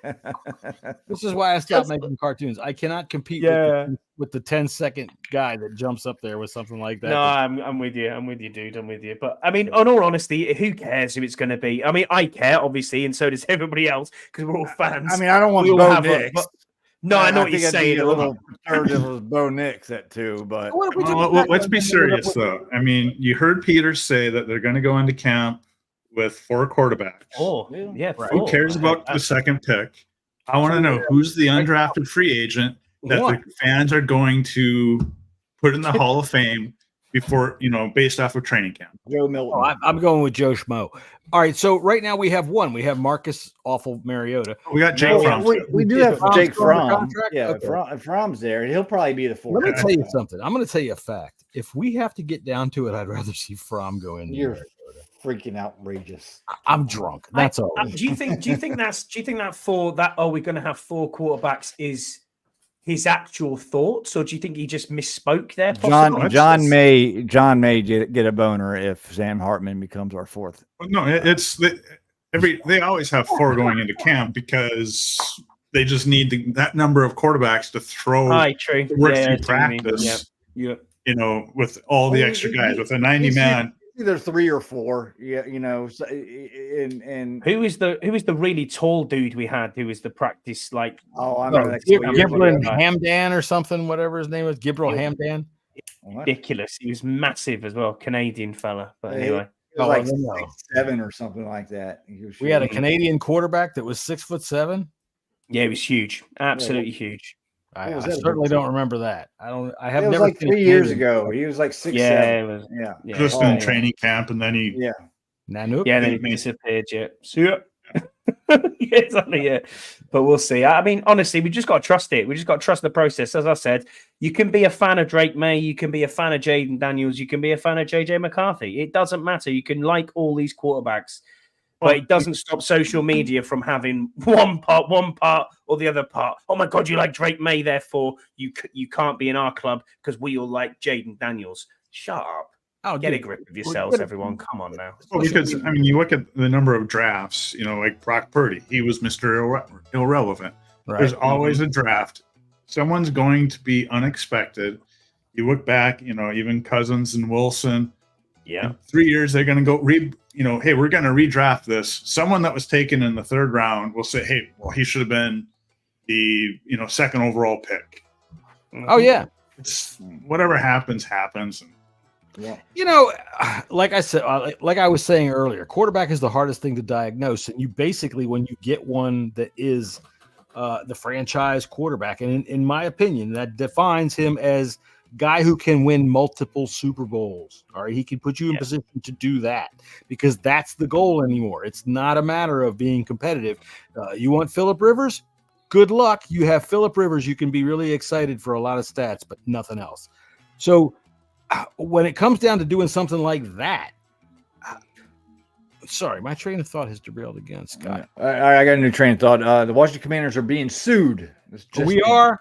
A: This is why I stopped making cartoons. I cannot compete with the 10-second guy that jumps up there with something like that.
I: No, I'm with you. I'm with you, dude. I'm with you. But I mean, in all honesty, who cares who it's going to be? I mean, I care, obviously, and so does everybody else because we're all fans.
F: I mean, I don't want
I: We all
F: Bo
I: have
F: Nix.
I: No, I know what
F: think
I: you're
F: I'd be
I: saying.
F: a little perturbed if it was Bo Nix at 2, but
A: What if we
H: Well, let's be serious, though. I mean, you heard Peter say that they're going to go into camp with 4 quarterbacks.
I: Oh, yeah.
H: Who cares about the second pick? I want to know who's the undrafted free agent that the fans are going to put in the Hall of Fame before, based off of training camp.
F: Joe Milton.
A: Oh, I'm going with Joe Schmo. All right, so right now we have one. We have Marcus Awful Mariota.
H: We got Jake Fromm.
F: We do have
A: Fromm's
F: Jake
A: still under
F: Fromm.
A: contract?
F: Yeah,
A: Okay.
F: Fromm's there. He'll probably be the 4th.
A: Let me tell you something. I'm going to tell you a fact. If we have to get down to it, I'd rather see Fromm go in.
F: You're freaking outrageous.
A: I'm drunk. That's all.
I: Do you think that we're going to have 4 quarterbacks is his actual thoughts, or do you think he just misspoke there? possibly?
F: John may get a boner if Sam Hartman becomes our 4th.
H: No, they always have 4 going into camp because they just need that number of quarterbacks to throw
I: True.
H: work
I: Yeah,
H: through practice.
I: Yeah.
H: With all the extra guys, with a 90-man.
F: Either 3 or 4. Yeah, and
I: Who is the really tall dude we had? Who was the practice like?
F: oh, I remember that.
A: Gibril Hamdan or something, whatever his name was. Gibril Hamdan.
I: Ridiculous. He was massive as well, Canadian fella. But
F: Yeah,
I: anyway,
F: It was like 6'7" or something like that.
A: We had a Canadian quarterback that was 6'7".
I: yeah, he was huge, absolutely huge.
A: I
F: was that
A: certainly
F: about?
A: don't remember that. I have
F: It was
A: never
F: like
A: seen a
F: 3 years
A: Canadian
F: ago. He was like 6'7".
I: Yeah, it was.
F: Yeah.
I: Yeah,
H: Just in training camp, and then he
F: Yeah.
A: Nanook.
I: yeah, then he disappeared. Yeah, see ya. Yeah, exactly. Yeah, but we'll see. I mean, honestly, we just got to trust it. We just got to trust the process. As I said, you can be a fan of Drake May, you can be a fan of Jaden Daniels, you can be a fan of JJ McCarthy. It doesn't matter. You can like all these quarterbacks, but it doesn't stop social media from having one part, or the other part. Oh my God, you like Drake May, therefore you can't be in our club because we all like Jaden Daniels. Shut up.
A: Oh,
I: Get a
A: dude.
I: grip of yourselves, everyone. Come on now.
H: Well, because I mean, you look at the number of drafts. Like Brock Purdy, he was Mr. Irrelevant.
A: Right.
H: There's always a draft. Someone's going to be unexpected. You look back, even Cousins and Wilson.
I: Yeah.
H: In 3 years, they're going to go hey, we're going to redraft this. Someone that was taken in the 3rd round will say, hey, well, he should have been the 2nd overall pick.
A: Oh yeah.
H: It's whatever happens.
F: Yeah.
A: Like I said, like I was saying earlier, quarterback is the hardest thing to diagnose, and you basically, when you get one that is the franchise quarterback, and in my opinion, that defines him as guy who can win multiple Super Bowls. All right, he can put you in position to do that because that's the goal anymore. It's not a matter of being competitive. You want Phillip Rivers? Good luck. You have Phillip Rivers. You can be really excited for a lot of stats, but nothing else. So when it comes down to doing something like that, sorry, my train of thought has derailed again, Scott.
F: I got a new train of thought. The Washington Commanders are being sued.
A: We are.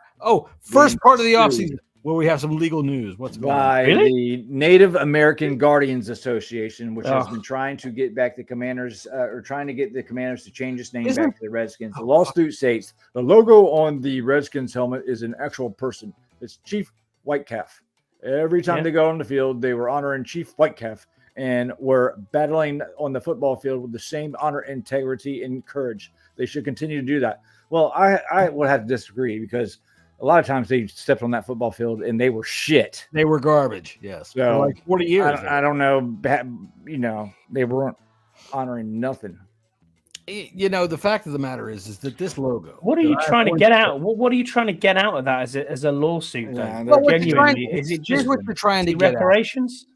A: First part of the
F: sued.
A: offseason where we have some legal news. What's going on?
F: By the Native American Guardians Association, which has been trying to get back the Commanders, or trying to get the Commanders to change its name back to the Redskins. The lawsuit states the logo on the Redskins helmet is an actual person. It's Chief Whitecalf. Every time they go on the field, they were honoring Chief Whitecalf and were battling on the football field with the same honor, integrity, and courage. They should continue to do that. Well, I would have to disagree because a lot of times they stepped on that football field and they were shit.
A: They were garbage. Yes.
F: So,
A: for like 40 years.
F: I don't know. They weren't honoring nothing.
A: The fact of the matter is that this logo.
I: What are you trying to get out? What are you trying to get out of that as a lawsuit?
F: Yeah,
I: Though?
A: Well,
I: Genuinely, is it
A: here's
I: just
A: what you're trying to get at.
I: reparations?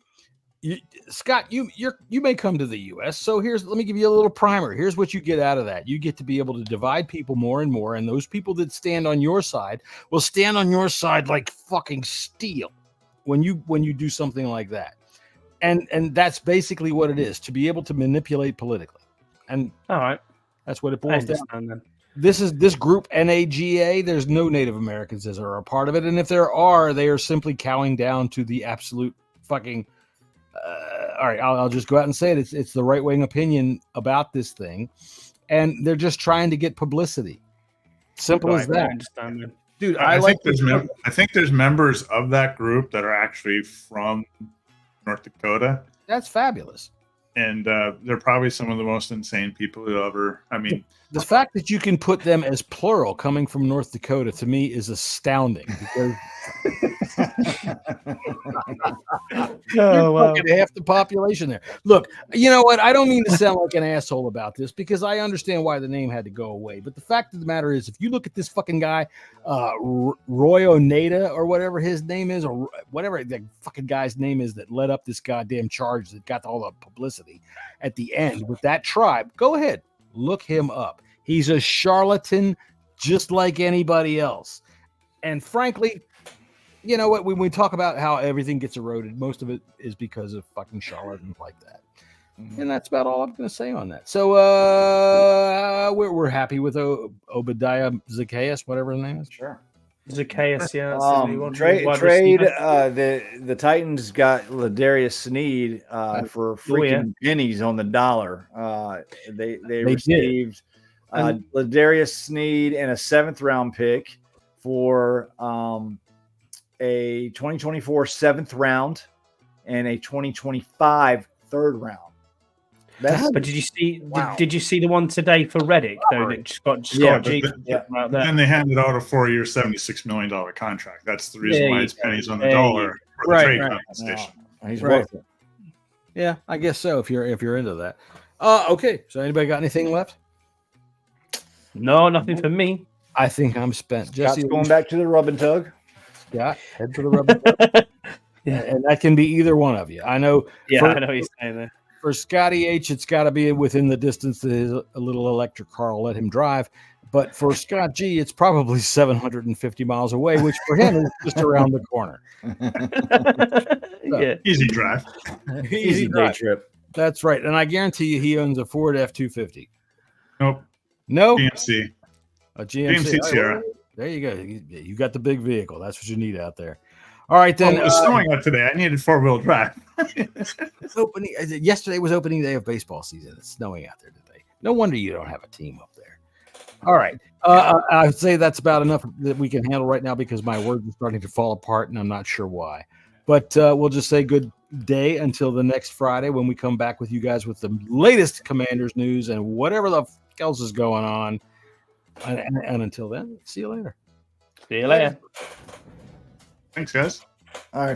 A: Scott, you may come to the U.S. So let me give you a little primer. Here's what you get out of that. You get to be able to divide people more and more, and those people that stand on your side will stand on your side like fucking steel when you do something like that. And that's basically what it is, to be able to manipulate politically. And
I: all right,
A: that's what it boils down to.
I: Then.
A: This group NAGA. There's no Native Americans that are a part of it, and if there are, they are simply cowing down to the absolute fucking. All right, I'll just go out and say it. It's the right wing opinion about this thing, and they're just trying to get publicity. Simple as that.
I: I understand, man.
A: Dude.
H: I think there's members of that group that are actually from North Dakota.
A: That's fabulous.
H: And they're probably some of the most insane people who ever. I mean,
A: the fact that you can put them as plural coming from North Dakota to me is astounding because half the population there. Look, you know what? I don't mean to sound like an asshole about this because I understand why the name had to go away. But the fact of the matter is, if you look at this fucking guy, Roy Oneda or whatever his name is, or whatever the fucking guy's name is that led up this goddamn charge that got all the publicity at the end with that tribe, go ahead, look him up. He's a charlatan just like anybody else. And frankly, you know what? When we talk about how everything gets eroded, most of it is because of fucking charlatans like that. Mm-hmm. And that's about all I'm going to say on that. So we're happy with Obadiah Zacchaeus, whatever his name is.
F: Sure.
I: Zacchaeus, yeah.
F: Trade. The Titans got Ladarius Sneed for freaking pennies on the dollar. They received Ladarius Sneed and a 7th round pick for a 2024 7th round and a 2025 3rd round.
I: But did you see? Wow. Did you see the one today for Reddick? Though that Scott G.
H: Then they handed out a 4-year, $76 million contract. That's the reason why it's pennies on the dollar for the trade compensation.
F: He's worth it.
A: Yeah, I guess so. If you're into that. Okay. So anybody got anything left?
I: No, nothing for me.
A: I think I'm spent. Jesse,
F: going back to the rub and tug.
A: Scott, head to the rub and tug. Yeah, and that can be either one of you. I know.
I: Yeah, I know he's saying that.
A: For Scotty H, it's got to be within the distance that his a little electric car will let him drive. But for Scott G, it's probably 750 miles away, which for him is just around the corner.
H: So, easy drive.
F: Easy day trip.
A: That's right. And I guarantee you he owns a Ford F-250.
H: Nope.
A: No?
H: GMC.
A: A GMC.
H: Sierra.
A: There you go. You got the big vehicle. That's what you need out there. All right, then.
H: It was snowing out today. I needed 4-wheel drive.
A: Yesterday was opening day of baseball season. It's snowing out there today. No wonder you don't have a team up there. All right. I would say that's about enough that we can handle right now because my words are starting to fall apart, and I'm not sure why. But we'll just say good day until the next Friday when we come back with you guys with the latest Commanders news and whatever the else is going on. And until then, see you later.
I: See you later.
H: Thanks, guys.